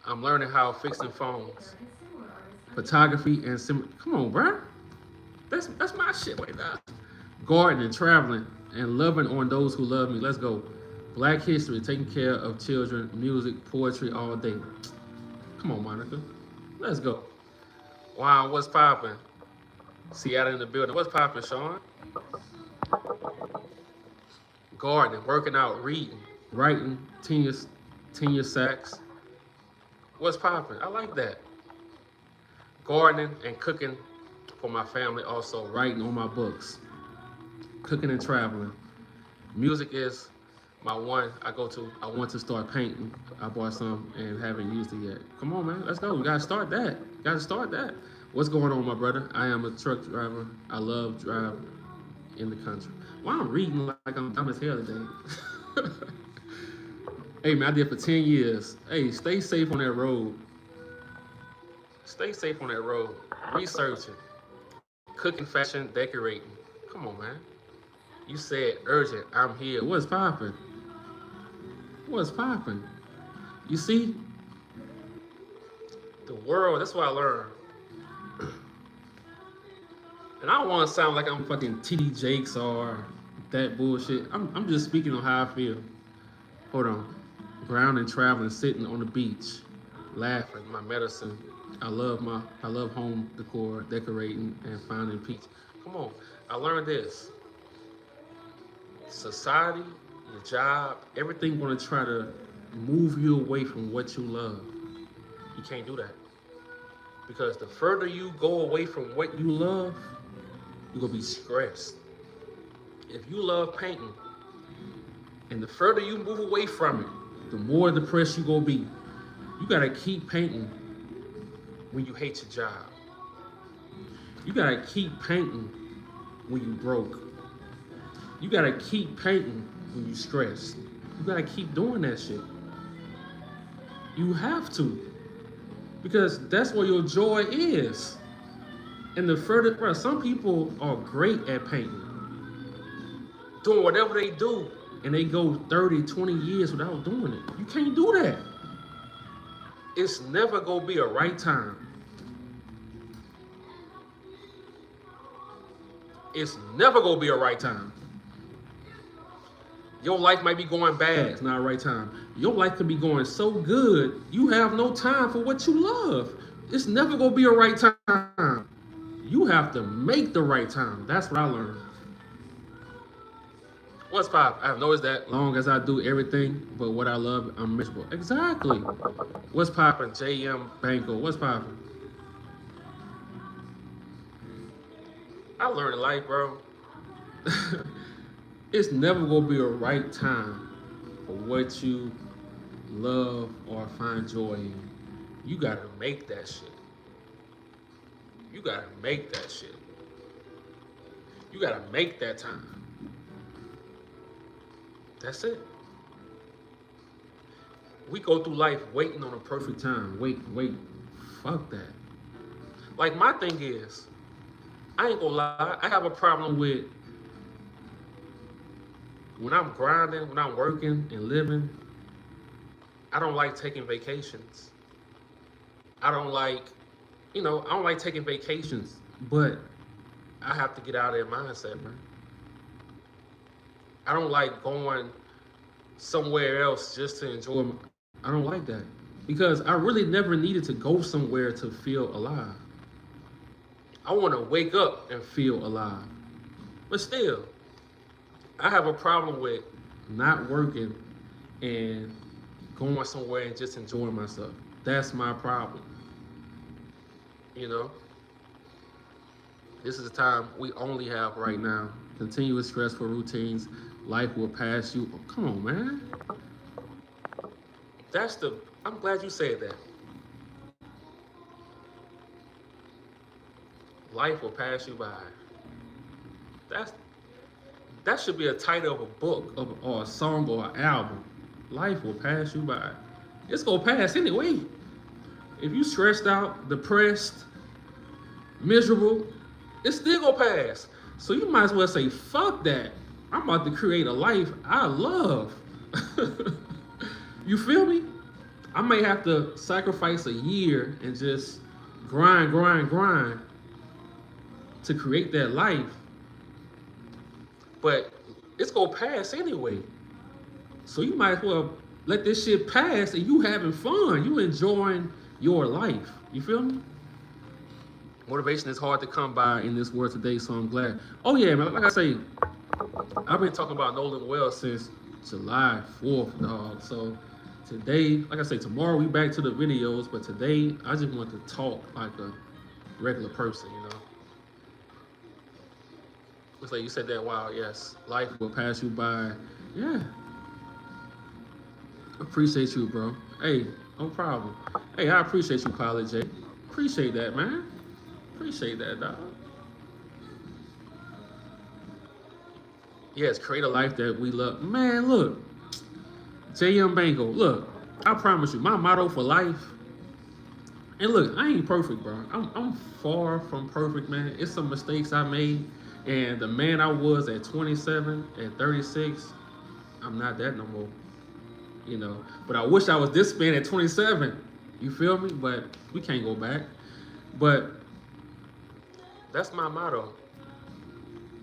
S1: I'm learning how fixing phones. Photography and come on, bro. That's my shit right now. Gardening, traveling, and loving on those who love me. Let's go. Black history, taking care of children, music, poetry all day. Come on, Monica. Let's go. Wow, what's poppin'? Seattle in the building. What's poppin', Sean? Gardening, working out, reading, writing, tenure sacks. What's poppin'? I like that. Gardening and cooking for my family also. Writing on my books. Cooking and traveling. Music is my one I go to. I want to start painting. I bought some and haven't used it yet. Come on, man. Let's go. We gotta start that. Gotta start that. What's going on, my brother? I am a truck driver. I love driving in the country. Well, I'm reading like I'm dumb as hell today. Hey, man, I did for 10 years. Hey, stay safe on that road. Stay safe on that road. Researching. Cooking, fashion, decorating. Come on, man. You said urgent. I'm here. What's poppin'? What's poppin'? You see? The world, that's what I learned. And I don't want to sound like I'm fucking TD Jakes or that bullshit. I'm just speaking on how I feel. Hold on. Grounding, traveling, sitting on the beach, laughing, my medicine. I love home decor, decorating, and finding peace. Come on. I learned this. Society, your job, everything gonna try to move you away from what you love. You can't do that. Because the further you go away from what you love, you're gonna be stressed. If you love painting, and the further you move away from it, the more depressed you're gonna be. You gotta keep painting when you hate your job. You gotta keep painting when you broke. You gotta keep painting when you stressed. You gotta keep doing that shit. You have to. Because that's where your joy is. And the further, bro, some people are great at painting. Doing whatever they do. And they go 30, 20 years without doing it. You can't do that. It's never gonna be a right time. It's never gonna be a right time. Your life might be going bad. It's not a right time. Your life could be going so good, you have no time for what you love. It's never gonna be a right time. You have to make the right time. That's what I learned. What's pop? I've noticed that long as I do everything but what I love, I'm miserable. Exactly. What's poppin'? JM Banco. What's poppin'? I learned in life, bro. It's never gonna be a right time for what you love or find joy in. You gotta make that shit. You gotta make that shit. You gotta make that time. That's it. We go through life waiting on a perfect time. Wait. Fuck that. Like, my thing is, I ain't gonna lie, I have a problem with when I'm grinding, when I'm working and living, I don't like taking vacations. I don't like taking vacations, but I have to get out of that mindset, man. I don't like going somewhere else just to enjoy. I don't like that because I really never needed to go somewhere to feel alive. I want to wake up and feel alive. But still, I have a problem with not working and going somewhere and just enjoying myself. That's my problem. You know? This is the time we only have right now. Continuous stressful routines. Life will pass you. Oh, come on, man. I'm glad you said that. Life will pass you by. That should be a title of a book or a song or an album. Life will pass you by. It's gonna pass anyway. If you stressed out, depressed, miserable, it's still gonna pass. So you might as well say, fuck that. I'm about to create a life I love. You feel me? I may have to sacrifice a year and just grind to create that life. But it's gonna pass anyway. So you might as well let this shit pass and you having fun. You enjoying your life. You feel me? Motivation is hard to come by in this world today, so I'm glad. Oh yeah, man, like I say, I've been talking about Nolan Wells since July 4th, dog. So today, like I say, tomorrow we back to the videos, but today I just want to talk like a regular person, you know? Looks like you said that, wow, yes. Life will pass you by. Yeah. Appreciate you, bro. Hey, no problem. Hey, I appreciate you, Pilot J. Appreciate that, man. Appreciate that, dog. Yes, create a life that we love. Man, look. JM Bango, look. I promise you, my motto for life. And look, I ain't perfect, bro. I'm far from perfect, man. It's some mistakes I made. And the man I was at 27, at 36, I'm not that no more. You know, but I wish I was this man at 27. You feel me? But we can't go back. But that's my motto.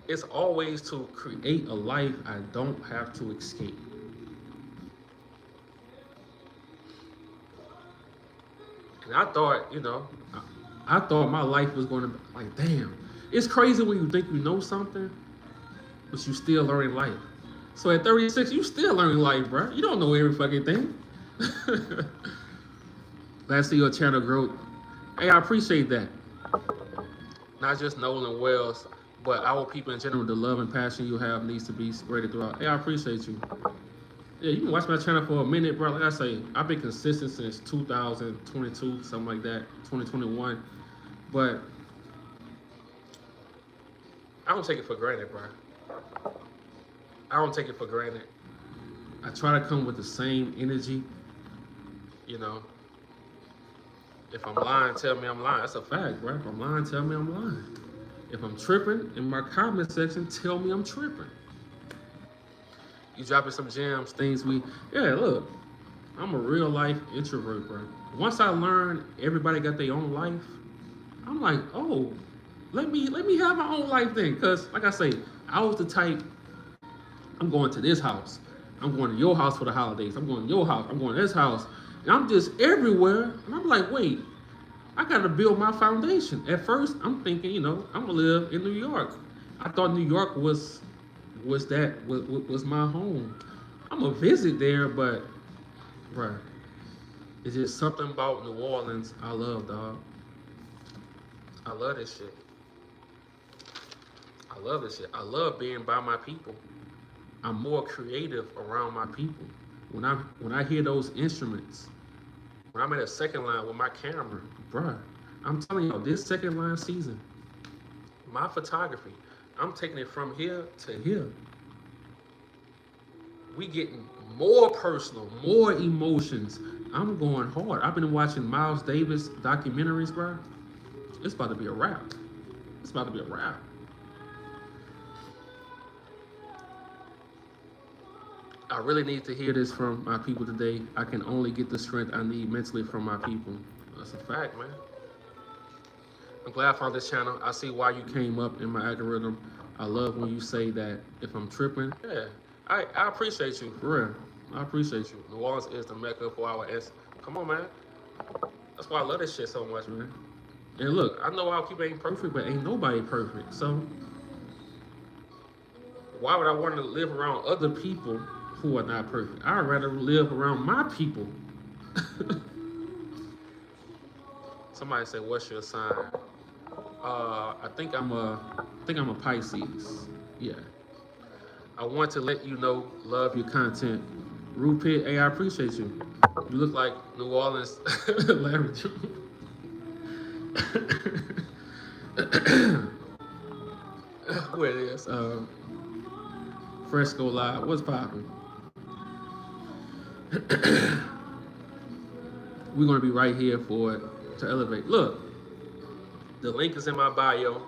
S1: It's always to create a life I don't have to escape. And I thought, you know, I thought my life was going to be like, damn. It's crazy when you think you know something, but you still learning life. So at 36, you still learning life, bro. You don't know every fucking thing. Glad to see your channel growth. Hey, I appreciate that. Not just Nolan Wells, but our people in general, the love and passion you have needs to be spread throughout. Hey, I appreciate you. Yeah, you can watch my channel for a minute, bro. Like I say, I've been consistent since 2022, something like that, 2021. But I don't take it for granted, bro. I don't take it for granted. I try to come with the same energy. You know, if I'm lying, tell me I'm lying. That's a fact, bro. If I'm lying, tell me I'm lying. If I'm tripping in my comment section, tell me I'm tripping. You dropping some gems, things yeah, look, I'm a real life introvert, bro. Once I learned everybody got their own life, I'm like, oh, let me have my own life then. Cause like I say, I was the type, I'm going to this house. I'm going to your house for the holidays. I'm going to your house. I'm going to this house. And I'm just everywhere. And I'm like, wait, I gotta build my foundation. At first, I'm thinking, I'm gonna live in New York. I thought New York was my home. I'm gonna visit there, but bruh, it's just something about New Orleans I love, dog. I love this shit. I love this shit. I love being by my people. I'm more creative around my people. When I hear those instruments, when I'm at a second line with my camera, bruh, I'm telling y'all, this second line season, my photography, I'm taking it from here to here. We getting more personal, more emotions. I'm going hard. I've been watching Miles Davis documentaries, bro. It's about to be a wrap. It's about to be a wrap. I really need to hear this from my people today. I can only get the strength I need mentally from my people. That's a fact, man. I'm glad I found this channel. I see why you came up in my algorithm. I love when you say that if I'm tripping. Yeah, I appreciate you, for real. I appreciate you. New Orleans is the mecca for our S. Come on, man. That's why I love this shit so much, man. And look, I know our people ain't perfect, but ain't nobody perfect. So why would I want to live around other people who are not perfect? I'd rather live around my people. Somebody said, "What's your sign?" I think I'm a Pisces. Yeah. I want to let you know, love your content. Rupert, hey, I appreciate you. You look like New Orleans Larry Jones. Who it is? Fresco Live. What's poppin'? We're gonna be right here for it to elevate. Look, the link is in my bio.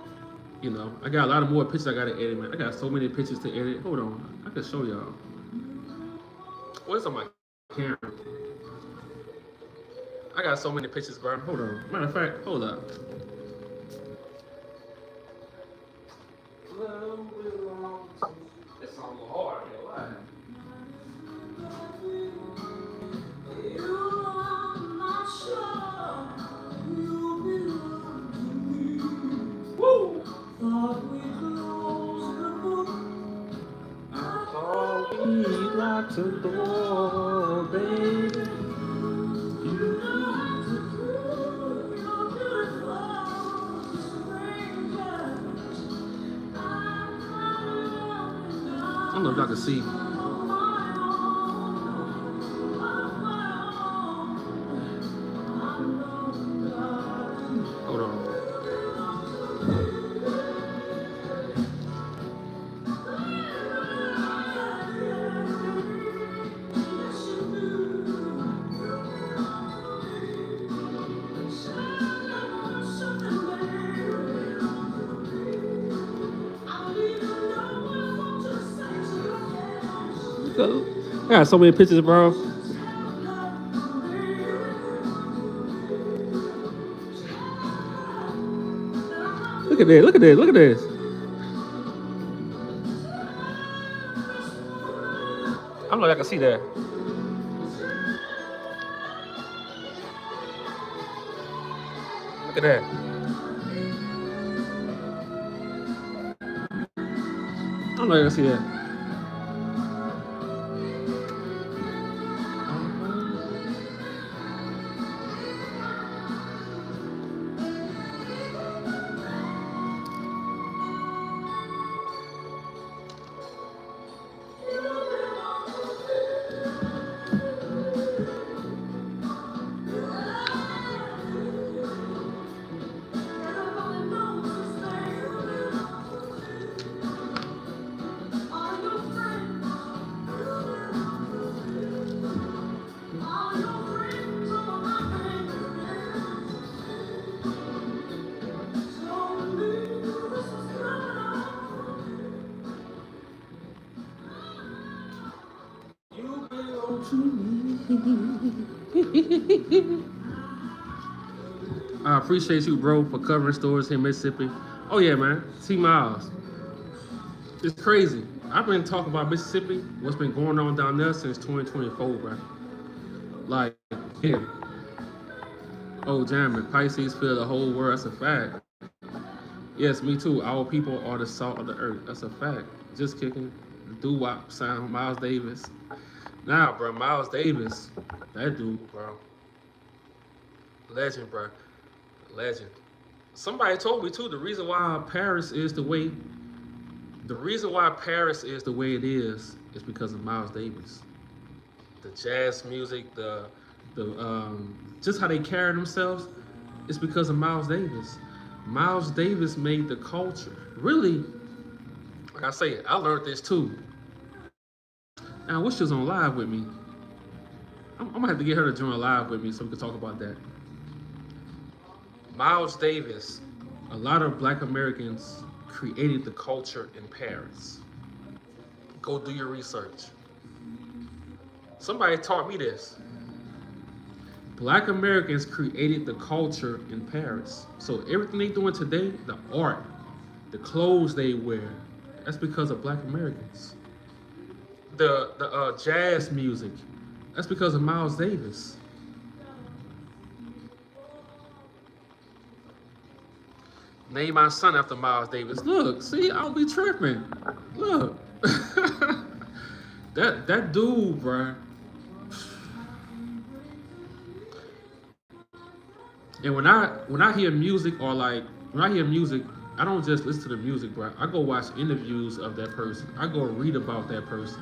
S1: I got a lot of more pictures I gotta edit, man. I got so many pictures to edit. Hold on, I can show y'all. What's on my camera? I got so many pictures, bro. Hold on. Matter of fact, hold up. It's on hard, man. Woo! I thought we locked the door, baby. I don't know if y'all can see. Hold on. I got so many pictures, bro. Look at this. Look at this. Look at this. I don't know if I can see that. Look at that. I don't know if I can see that. I appreciate you, bro, for covering stores here in Mississippi. Oh yeah, man. T Miles. It's crazy. I've been talking about Mississippi, what's been going on down there since 2024, bro. Like, yeah. Oh, jamming. Pisces feel the whole world. That's a fact. Yes, me too. Our people are the salt of the earth. That's a fact. Just kicking. The doo-wop sound. Miles Davis. Nah, bro. Miles Davis. That dude, bro. Legend, bro. Legend. Somebody told me too. The reason why Paris is the way it is because of Miles Davis. The jazz music, the just how they carry themselves, it's because of Miles Davis. Miles Davis made the culture. Really, like I say, I learned this too. And I wish she was on live with me. I'm gonna have to get her to join live with me so we can talk about that. Miles Davis, a lot of Black Americans created the culture in Paris. Go do your research. Somebody taught me this. Black Americans created the culture in Paris. So everything they doing today, the art, the clothes they wear, that's because of Black Americans. The jazz music, that's because of Miles Davis. Name my son after Miles Davis. Look, see, I'll be tripping. Look. that dude, bruh. And when I hear music I don't just listen to the music, bro. I go watch interviews of that person. I go read about that person.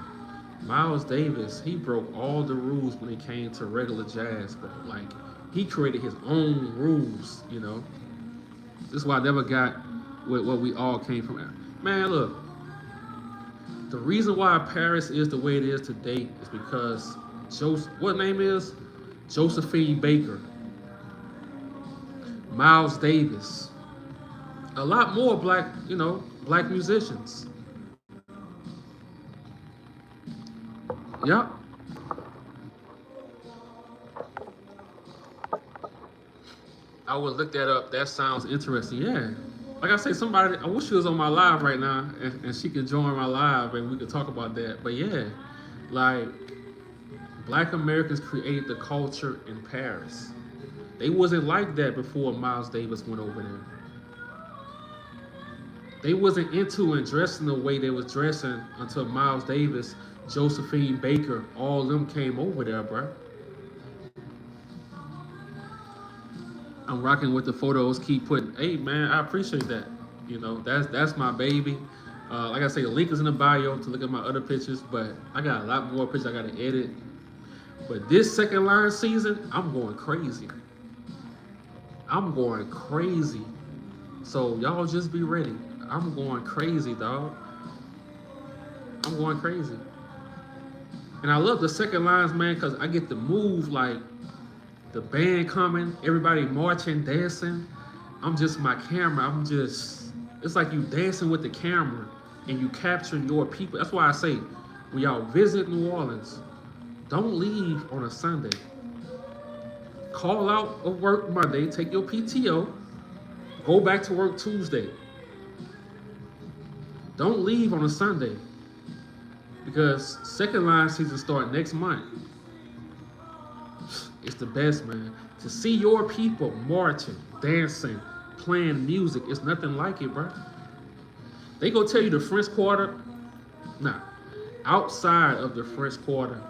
S1: Miles Davis, he broke all the rules when it came to regular jazz, bro. Like, he created his own rules, you know. This is why I never got what we all came from. Man, look. The reason why Paris is the way it is today is because what name is? Josephine Baker. Miles Davis. A lot more black musicians. Yep. I would look that up. That sounds interesting. Yeah. Like I say, I wish she was on my live right now and she could join my live and we could talk about that. But yeah, like, Black Americans created the culture in Paris. They wasn't like that before Miles Davis went over there. They wasn't into and dressing the way they was dressing until Miles Davis, Josephine Baker, all of them came over there, bro. I'm rocking with the photos. Keep putting. Hey man, I appreciate that. You know, that's my baby. Like I say, the link is in the bio to look at my other pictures, but I got a lot more pictures I gotta edit. But this second line season, I'm going crazy. I'm going crazy. So y'all just be ready. I'm going crazy, dog. I'm going crazy. And I love the second lines, man, because I get to move like the band coming, everybody marching, dancing. I'm just my camera. It's like you dancing with the camera and you capturing your people. That's why I say, when y'all visit New Orleans, don't leave on a Sunday. Call out of work Monday, take your PTO, go back to work Tuesday. Don't leave on a Sunday because second line season start next month. It's the best, man. To see your people marching, dancing, playing music, it's nothing like it, bro. They go tell you the French Quarter. Nah, outside of the French Quarter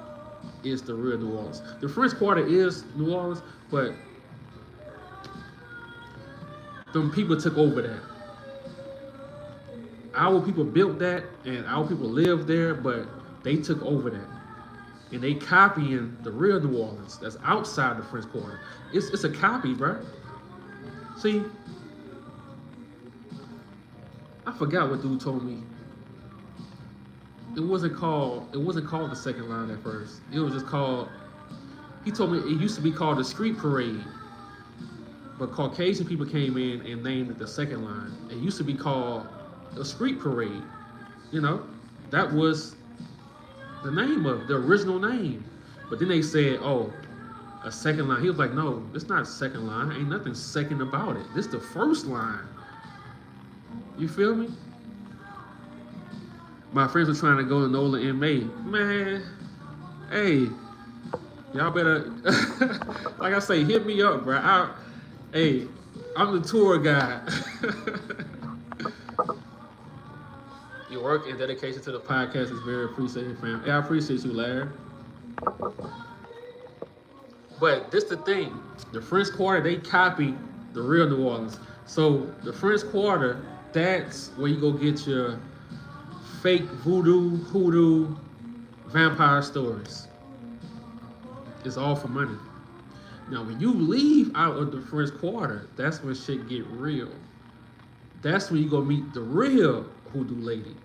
S1: is the real New Orleans. The French Quarter is New Orleans, but them people took over that. Our people built that, and our people lived there, but they took over that. And they copying the real New Orleans that's outside the French Quarter. It's a copy, bro. See, I forgot what dude told me. It wasn't called the second line at first. It was just called, he told me it used to be called the street parade. But Caucasian people came in and named it the second line. It used to be called a street parade. You know, that was the name of the original name. But then they said, oh, a second line. He was like, no, it's not a second line. Ain't nothing second about it. This the first line. You feel me? My friends were trying to go to NOLA in May. Man, hey, y'all better, like I say, hit me up, bro. Hey, I'm the tour guide. Your work and dedication to the podcast is very appreciated, fam. Hey, I appreciate you, Larry. But this the thing. The French Quarter, they copy the real New Orleans. So the French Quarter, that's where you go get your fake voodoo, hoodoo, vampire stories. It's all for money. Now, when you leave out of the French Quarter, that's when shit get real. That's when you go meet the real hoodoo lady.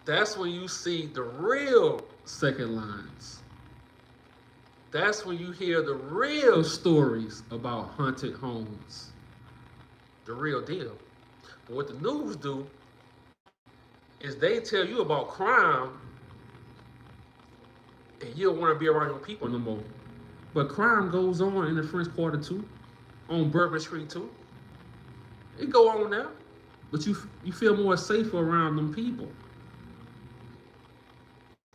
S1: That's when you see the real second lines. That's when you hear the real stories about haunted homes. The real deal. But what the news do is they tell you about crime and you don't want to be around your people no more. But crime goes on in the French Quarter too, on Bourbon Street too. It go on now, but you feel more safer around them people.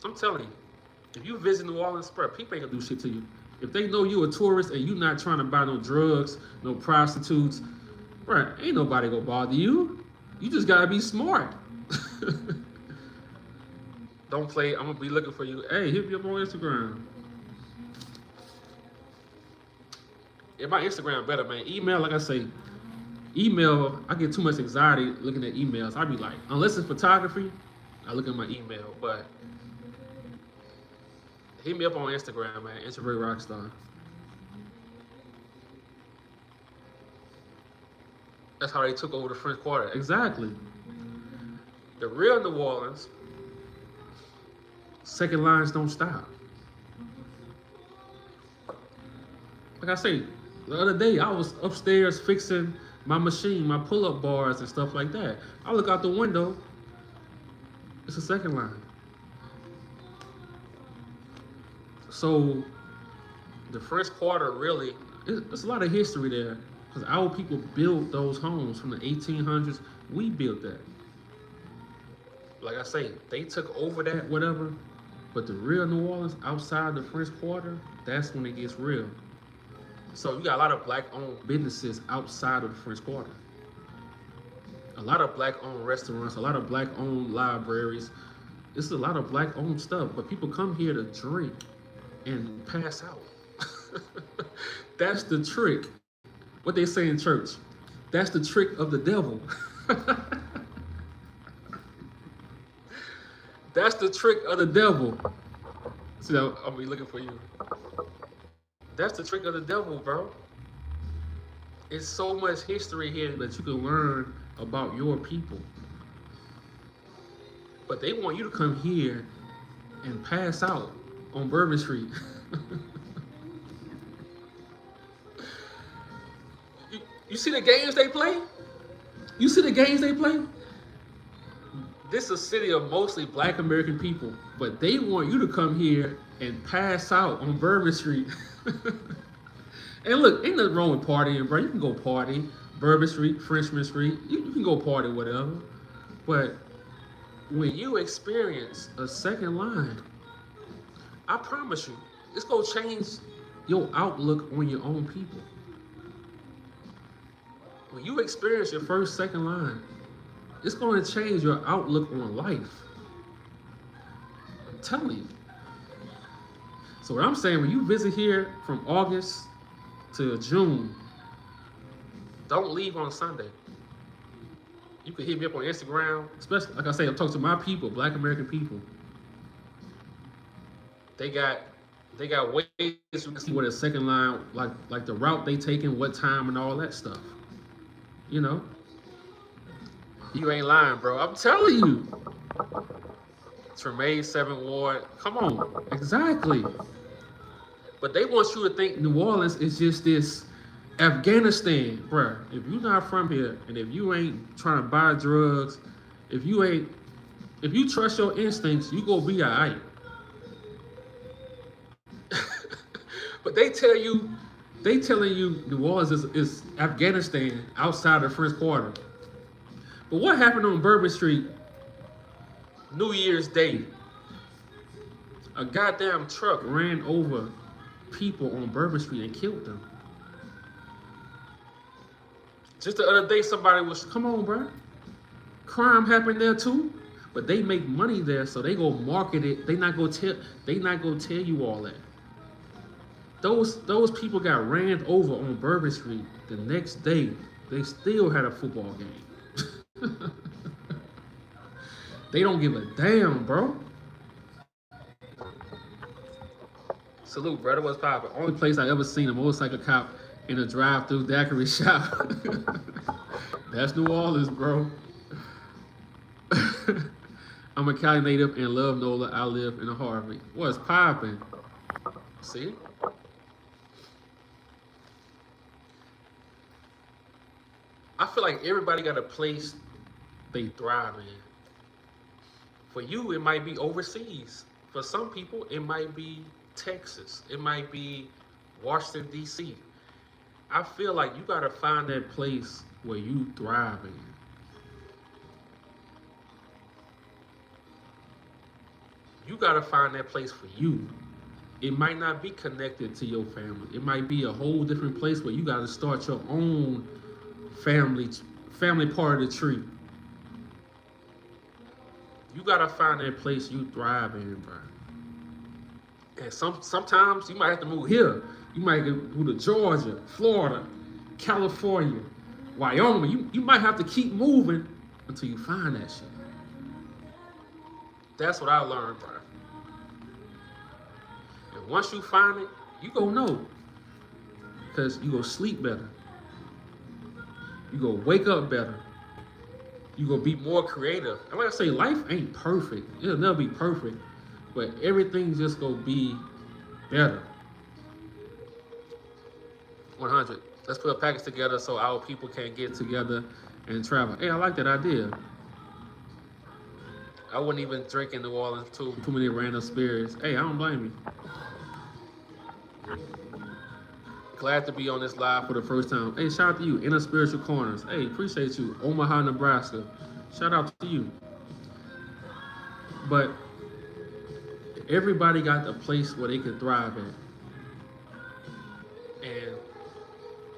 S1: I'm telling you, if you visit New Orleans, bro, people ain't gonna do shit to you. If they know you a tourist and you not trying to buy no drugs, no prostitutes, bro, ain't nobody gonna bother you. You just gotta be smart. Don't play. I'm gonna be looking for you. Hey, hit me up on Instagram. Yeah, my Instagram better, man. Email, like I say, email. I get too much anxiety looking at emails. I be like, unless it's photography, I look at my email. But hit me up on Instagram, man. Introvert Rockstar. That's how they took over the French Quarter. Exactly. The real New Orleans, second lines don't stop. Like I say, the other day I was upstairs fixing my machine, my pull-up bars and stuff like that. I look out the window, it's a second line. So the French Quarter really, there's a lot of history there because our people built those homes from the 1800s. We built that. Like I say, they took over that, whatever. But the real New Orleans, outside the French Quarter, that's when it gets real. So you got a lot of black-owned businesses outside of the French Quarter. A lot of black-owned restaurants, a lot of black-owned libraries. It's a lot of black-owned stuff, but people come here to drink and pass out. That's the trick. What they say in church. That's the trick of the devil. That's the trick of the devil. See, I'll be looking for you. That's the trick of the devil, bro. It's so much history here that you can learn about your people. But they want you to come here and pass out on Bourbon Street. You see the games they play? You see the games they play? This is a city of mostly black American people, but they want you to come here and pass out on Bourbon Street. And look, ain't nothing wrong with partying, bro. You can go party, Bourbon Street, Frenchman Street. You can go party, whatever. But when you experience a second line, I promise you, it's gonna change your outlook on your own people. When you experience your first, second line, it's going to change your outlook on life. I'm telling you. So what I'm saying, when you visit here from August to June, don't leave on Sunday. You can hit me up on Instagram, especially, like I say, I'm talking to my people, black American people. They got ways you can see what a second line, like the route they taking, what time and all that stuff. You know? You ain't lying, bro. I'm telling you. Tremaine 7th Ward. Come on. Exactly. But they want you to think New Orleans is just this Afghanistan, bro. If you're not from here, and if you ain't trying to buy drugs, if you ain't If you trust your instincts, you gonna be alright. But they telling you New Orleans is Afghanistan outside the French Quarter. But what happened on Bourbon Street New Year's Day? A goddamn truck ran over people on Bourbon Street and killed them. Just the other day, somebody was, come on, bro. Crime happened there too, but they make money there, so they go market it. They not gonna tell you all that. Those people got ran over on Bourbon Street. The next day, they still had a football game. They don't give a damn, bro. Salute, brother. What's poppin'? Only place I ever seen a motorcycle cop in a drive-through daiquiri shop. That's New Orleans, bro. I'm a Cali native and love NOLA. I live in a Harvey. What's poppin'? See? I feel like everybody got a place they thrive in. For you, it might be overseas. For some people, it might be Texas. It might be Washington, D.C. I feel like you gotta find that place where you thrive in. You gotta find that place for you. It might not be connected to your family. It might be a whole different place where you gotta start your own family part of the tree. You gotta find that place you thrive in, bro. And sometimes you might have to move here. You might move to Georgia, Florida, California, Wyoming. You might have to keep moving until you find that shit. That's what I learned, bro. And once you find it, you gonna know. Because you gonna sleep better. You gonna wake up better. You gonna be more creative. And like I say, life ain't perfect. It'll never be perfect. But everything's just gonna be better. 100. Let's put a package together so our people can get together and travel. Hey, I like that idea. I wouldn't even drink in New Orleans too many random spirits. Hey, I don't blame you. Glad to be on this live for the first time. Hey, shout out to you, Inner Spiritual Corners. Hey, appreciate you, Omaha, Nebraska. Shout out to you. But everybody got a place where they can thrive at. And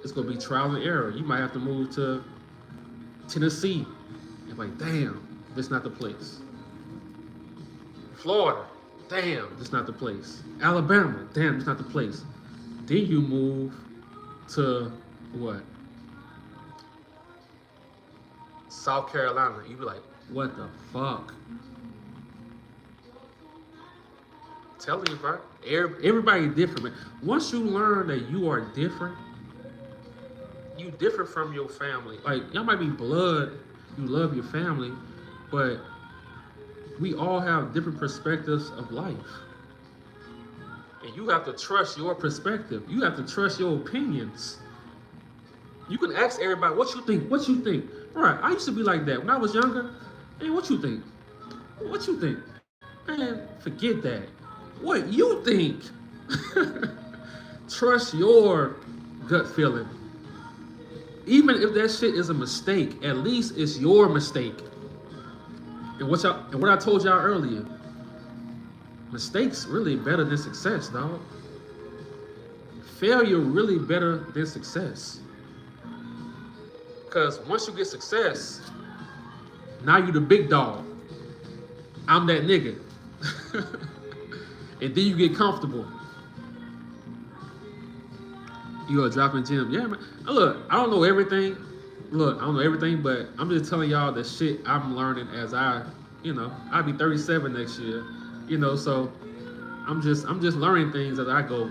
S1: it's gonna be trial and error. You might have to move to Tennessee. And like, damn, this not the place. Florida, damn, this not the place. Alabama, damn, this not the place. Then you move to what? South Carolina. You be like, what the fuck? Telling you, bro. Everybody different, man. Once you learn that you are different, you different from your family. Like, y'all might be blood, you love your family, but we all have different perspectives of life. And you have to trust your perspective. You have to trust your opinions. You can ask everybody, what you think? What you think? All right, I used to be like that. When I was younger, hey, what you think? What you think? Man, forget that. What you think? Trust your gut feeling. Even if that shit is a mistake, at least it's your mistake. And what I told y'all earlier, mistakes really better than success, dog. Failure really better than success. Because once you get success, now you the big dog. I'm that nigga. And then you get comfortable. You are dropping gems. Yeah, man. Look, I don't know everything. But I'm just telling y'all the shit I'm learning as I'll be 37 next year. So I'm just learning things as I go,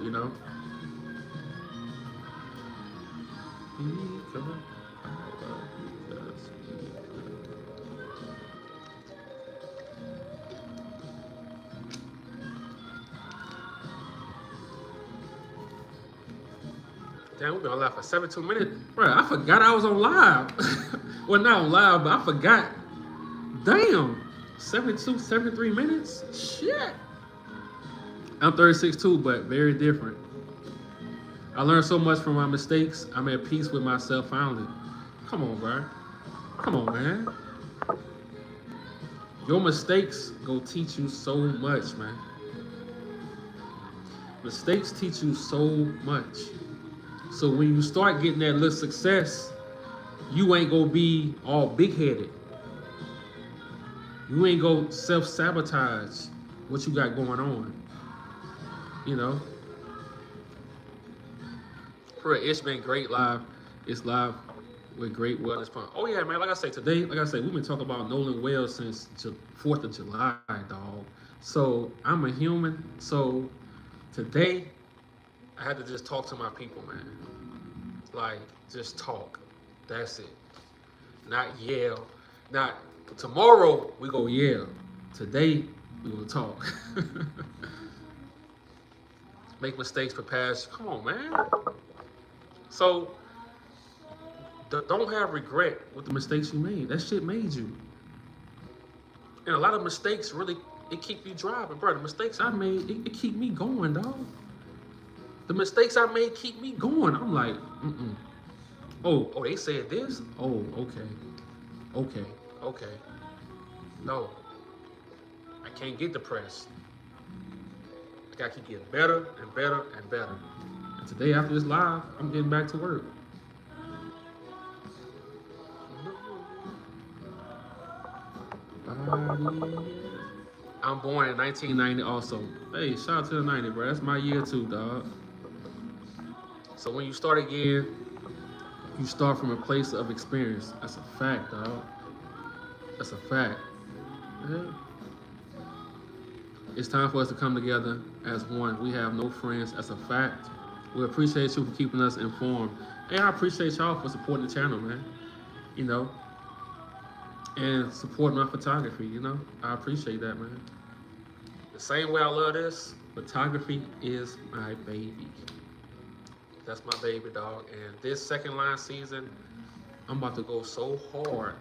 S1: Damn, we've been on live for 17 minutes. Bro, I forgot I was on live. Well, not on live, but I forgot. Damn. 72, 73 minutes? Shit. I'm 36 too, but very different. I learned so much from my mistakes. I'm at peace with myself finally. Come on, bro. Come on, man. Your mistakes go teach you so much, man. Mistakes teach you so much. So when you start getting that little success, you ain't gonna be all big-headed. You ain't gonna self-sabotage what you got going on. You know? For it's been great live. It's live with great wellness fun. Oh yeah, man. Like I say today, we've been talking about Nolan Wells since 4th of July, dog. So I'm a human. So today, I had to just talk to my people, man. Like, just talk. That's it. Not yell. Not tomorrow we go yell. Today we will talk. Make mistakes, prepare. Come on, man. So don't have regret with the mistakes you made. That shit made you. And a lot of mistakes really, it keep you driving, bro. The mistakes I made, it keep me going, dog. The mistakes I made keep me going. I'm like, Oh, they said this? Oh, okay. No. I can't get depressed. I gotta keep getting better and better and better. And today after this live, I'm getting back to work. I'm born in 1990 also. Hey, shout out to the 90, bro. That's my year too, dog. So when you start again, you start from a place of experience. That's a fact, dog. That's a fact. Yeah. It's time for us to come together as one. We have no friends. That's a fact. We appreciate you for keeping us informed. Hey, I appreciate y'all for supporting the channel, man. You know, and supporting my photography, you know. I appreciate that, man. The same way I love this, photography is my baby. That's my baby, dog. And this second line season, I'm about to go so hard.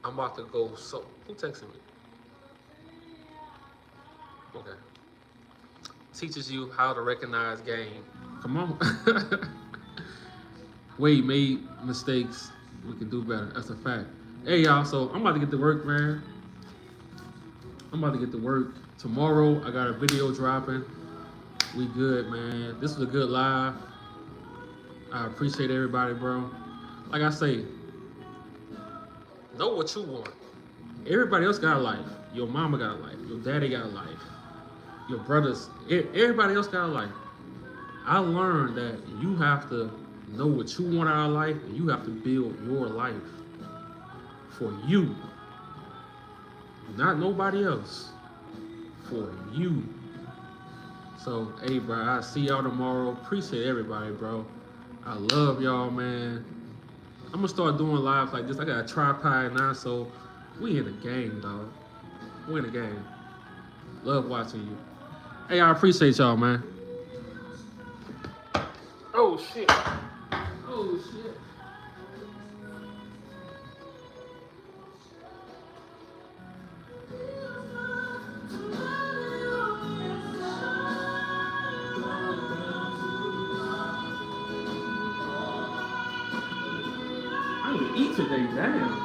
S1: I'm about to go so... Who texted me? Okay. Teaches you how to recognize game. Come on. Wade made mistakes. We can do better. That's a fact. Hey, y'all. So I'm about to get to work, man. I'm about to get to work. Tomorrow, I got a video dropping. We good, man. This was a good live. I appreciate everybody, bro. Like I say, know what you want. Everybody else got a life. Your mama got a life. Your daddy got a life. Your brothers, everybody else got a life. I learned that you have to know what you want out of life, and you have to build your life for you. Not nobody else. For you. So, hey, bro, I'll see y'all tomorrow. Appreciate everybody, bro. I love y'all, man. I'm gonna start doing lives like this. I got a tripod now, so we in the game, dog. We in the game. Love watching you. Hey, I appreciate y'all, man. Oh, shit. Oh, shit. I need to eat today, damn.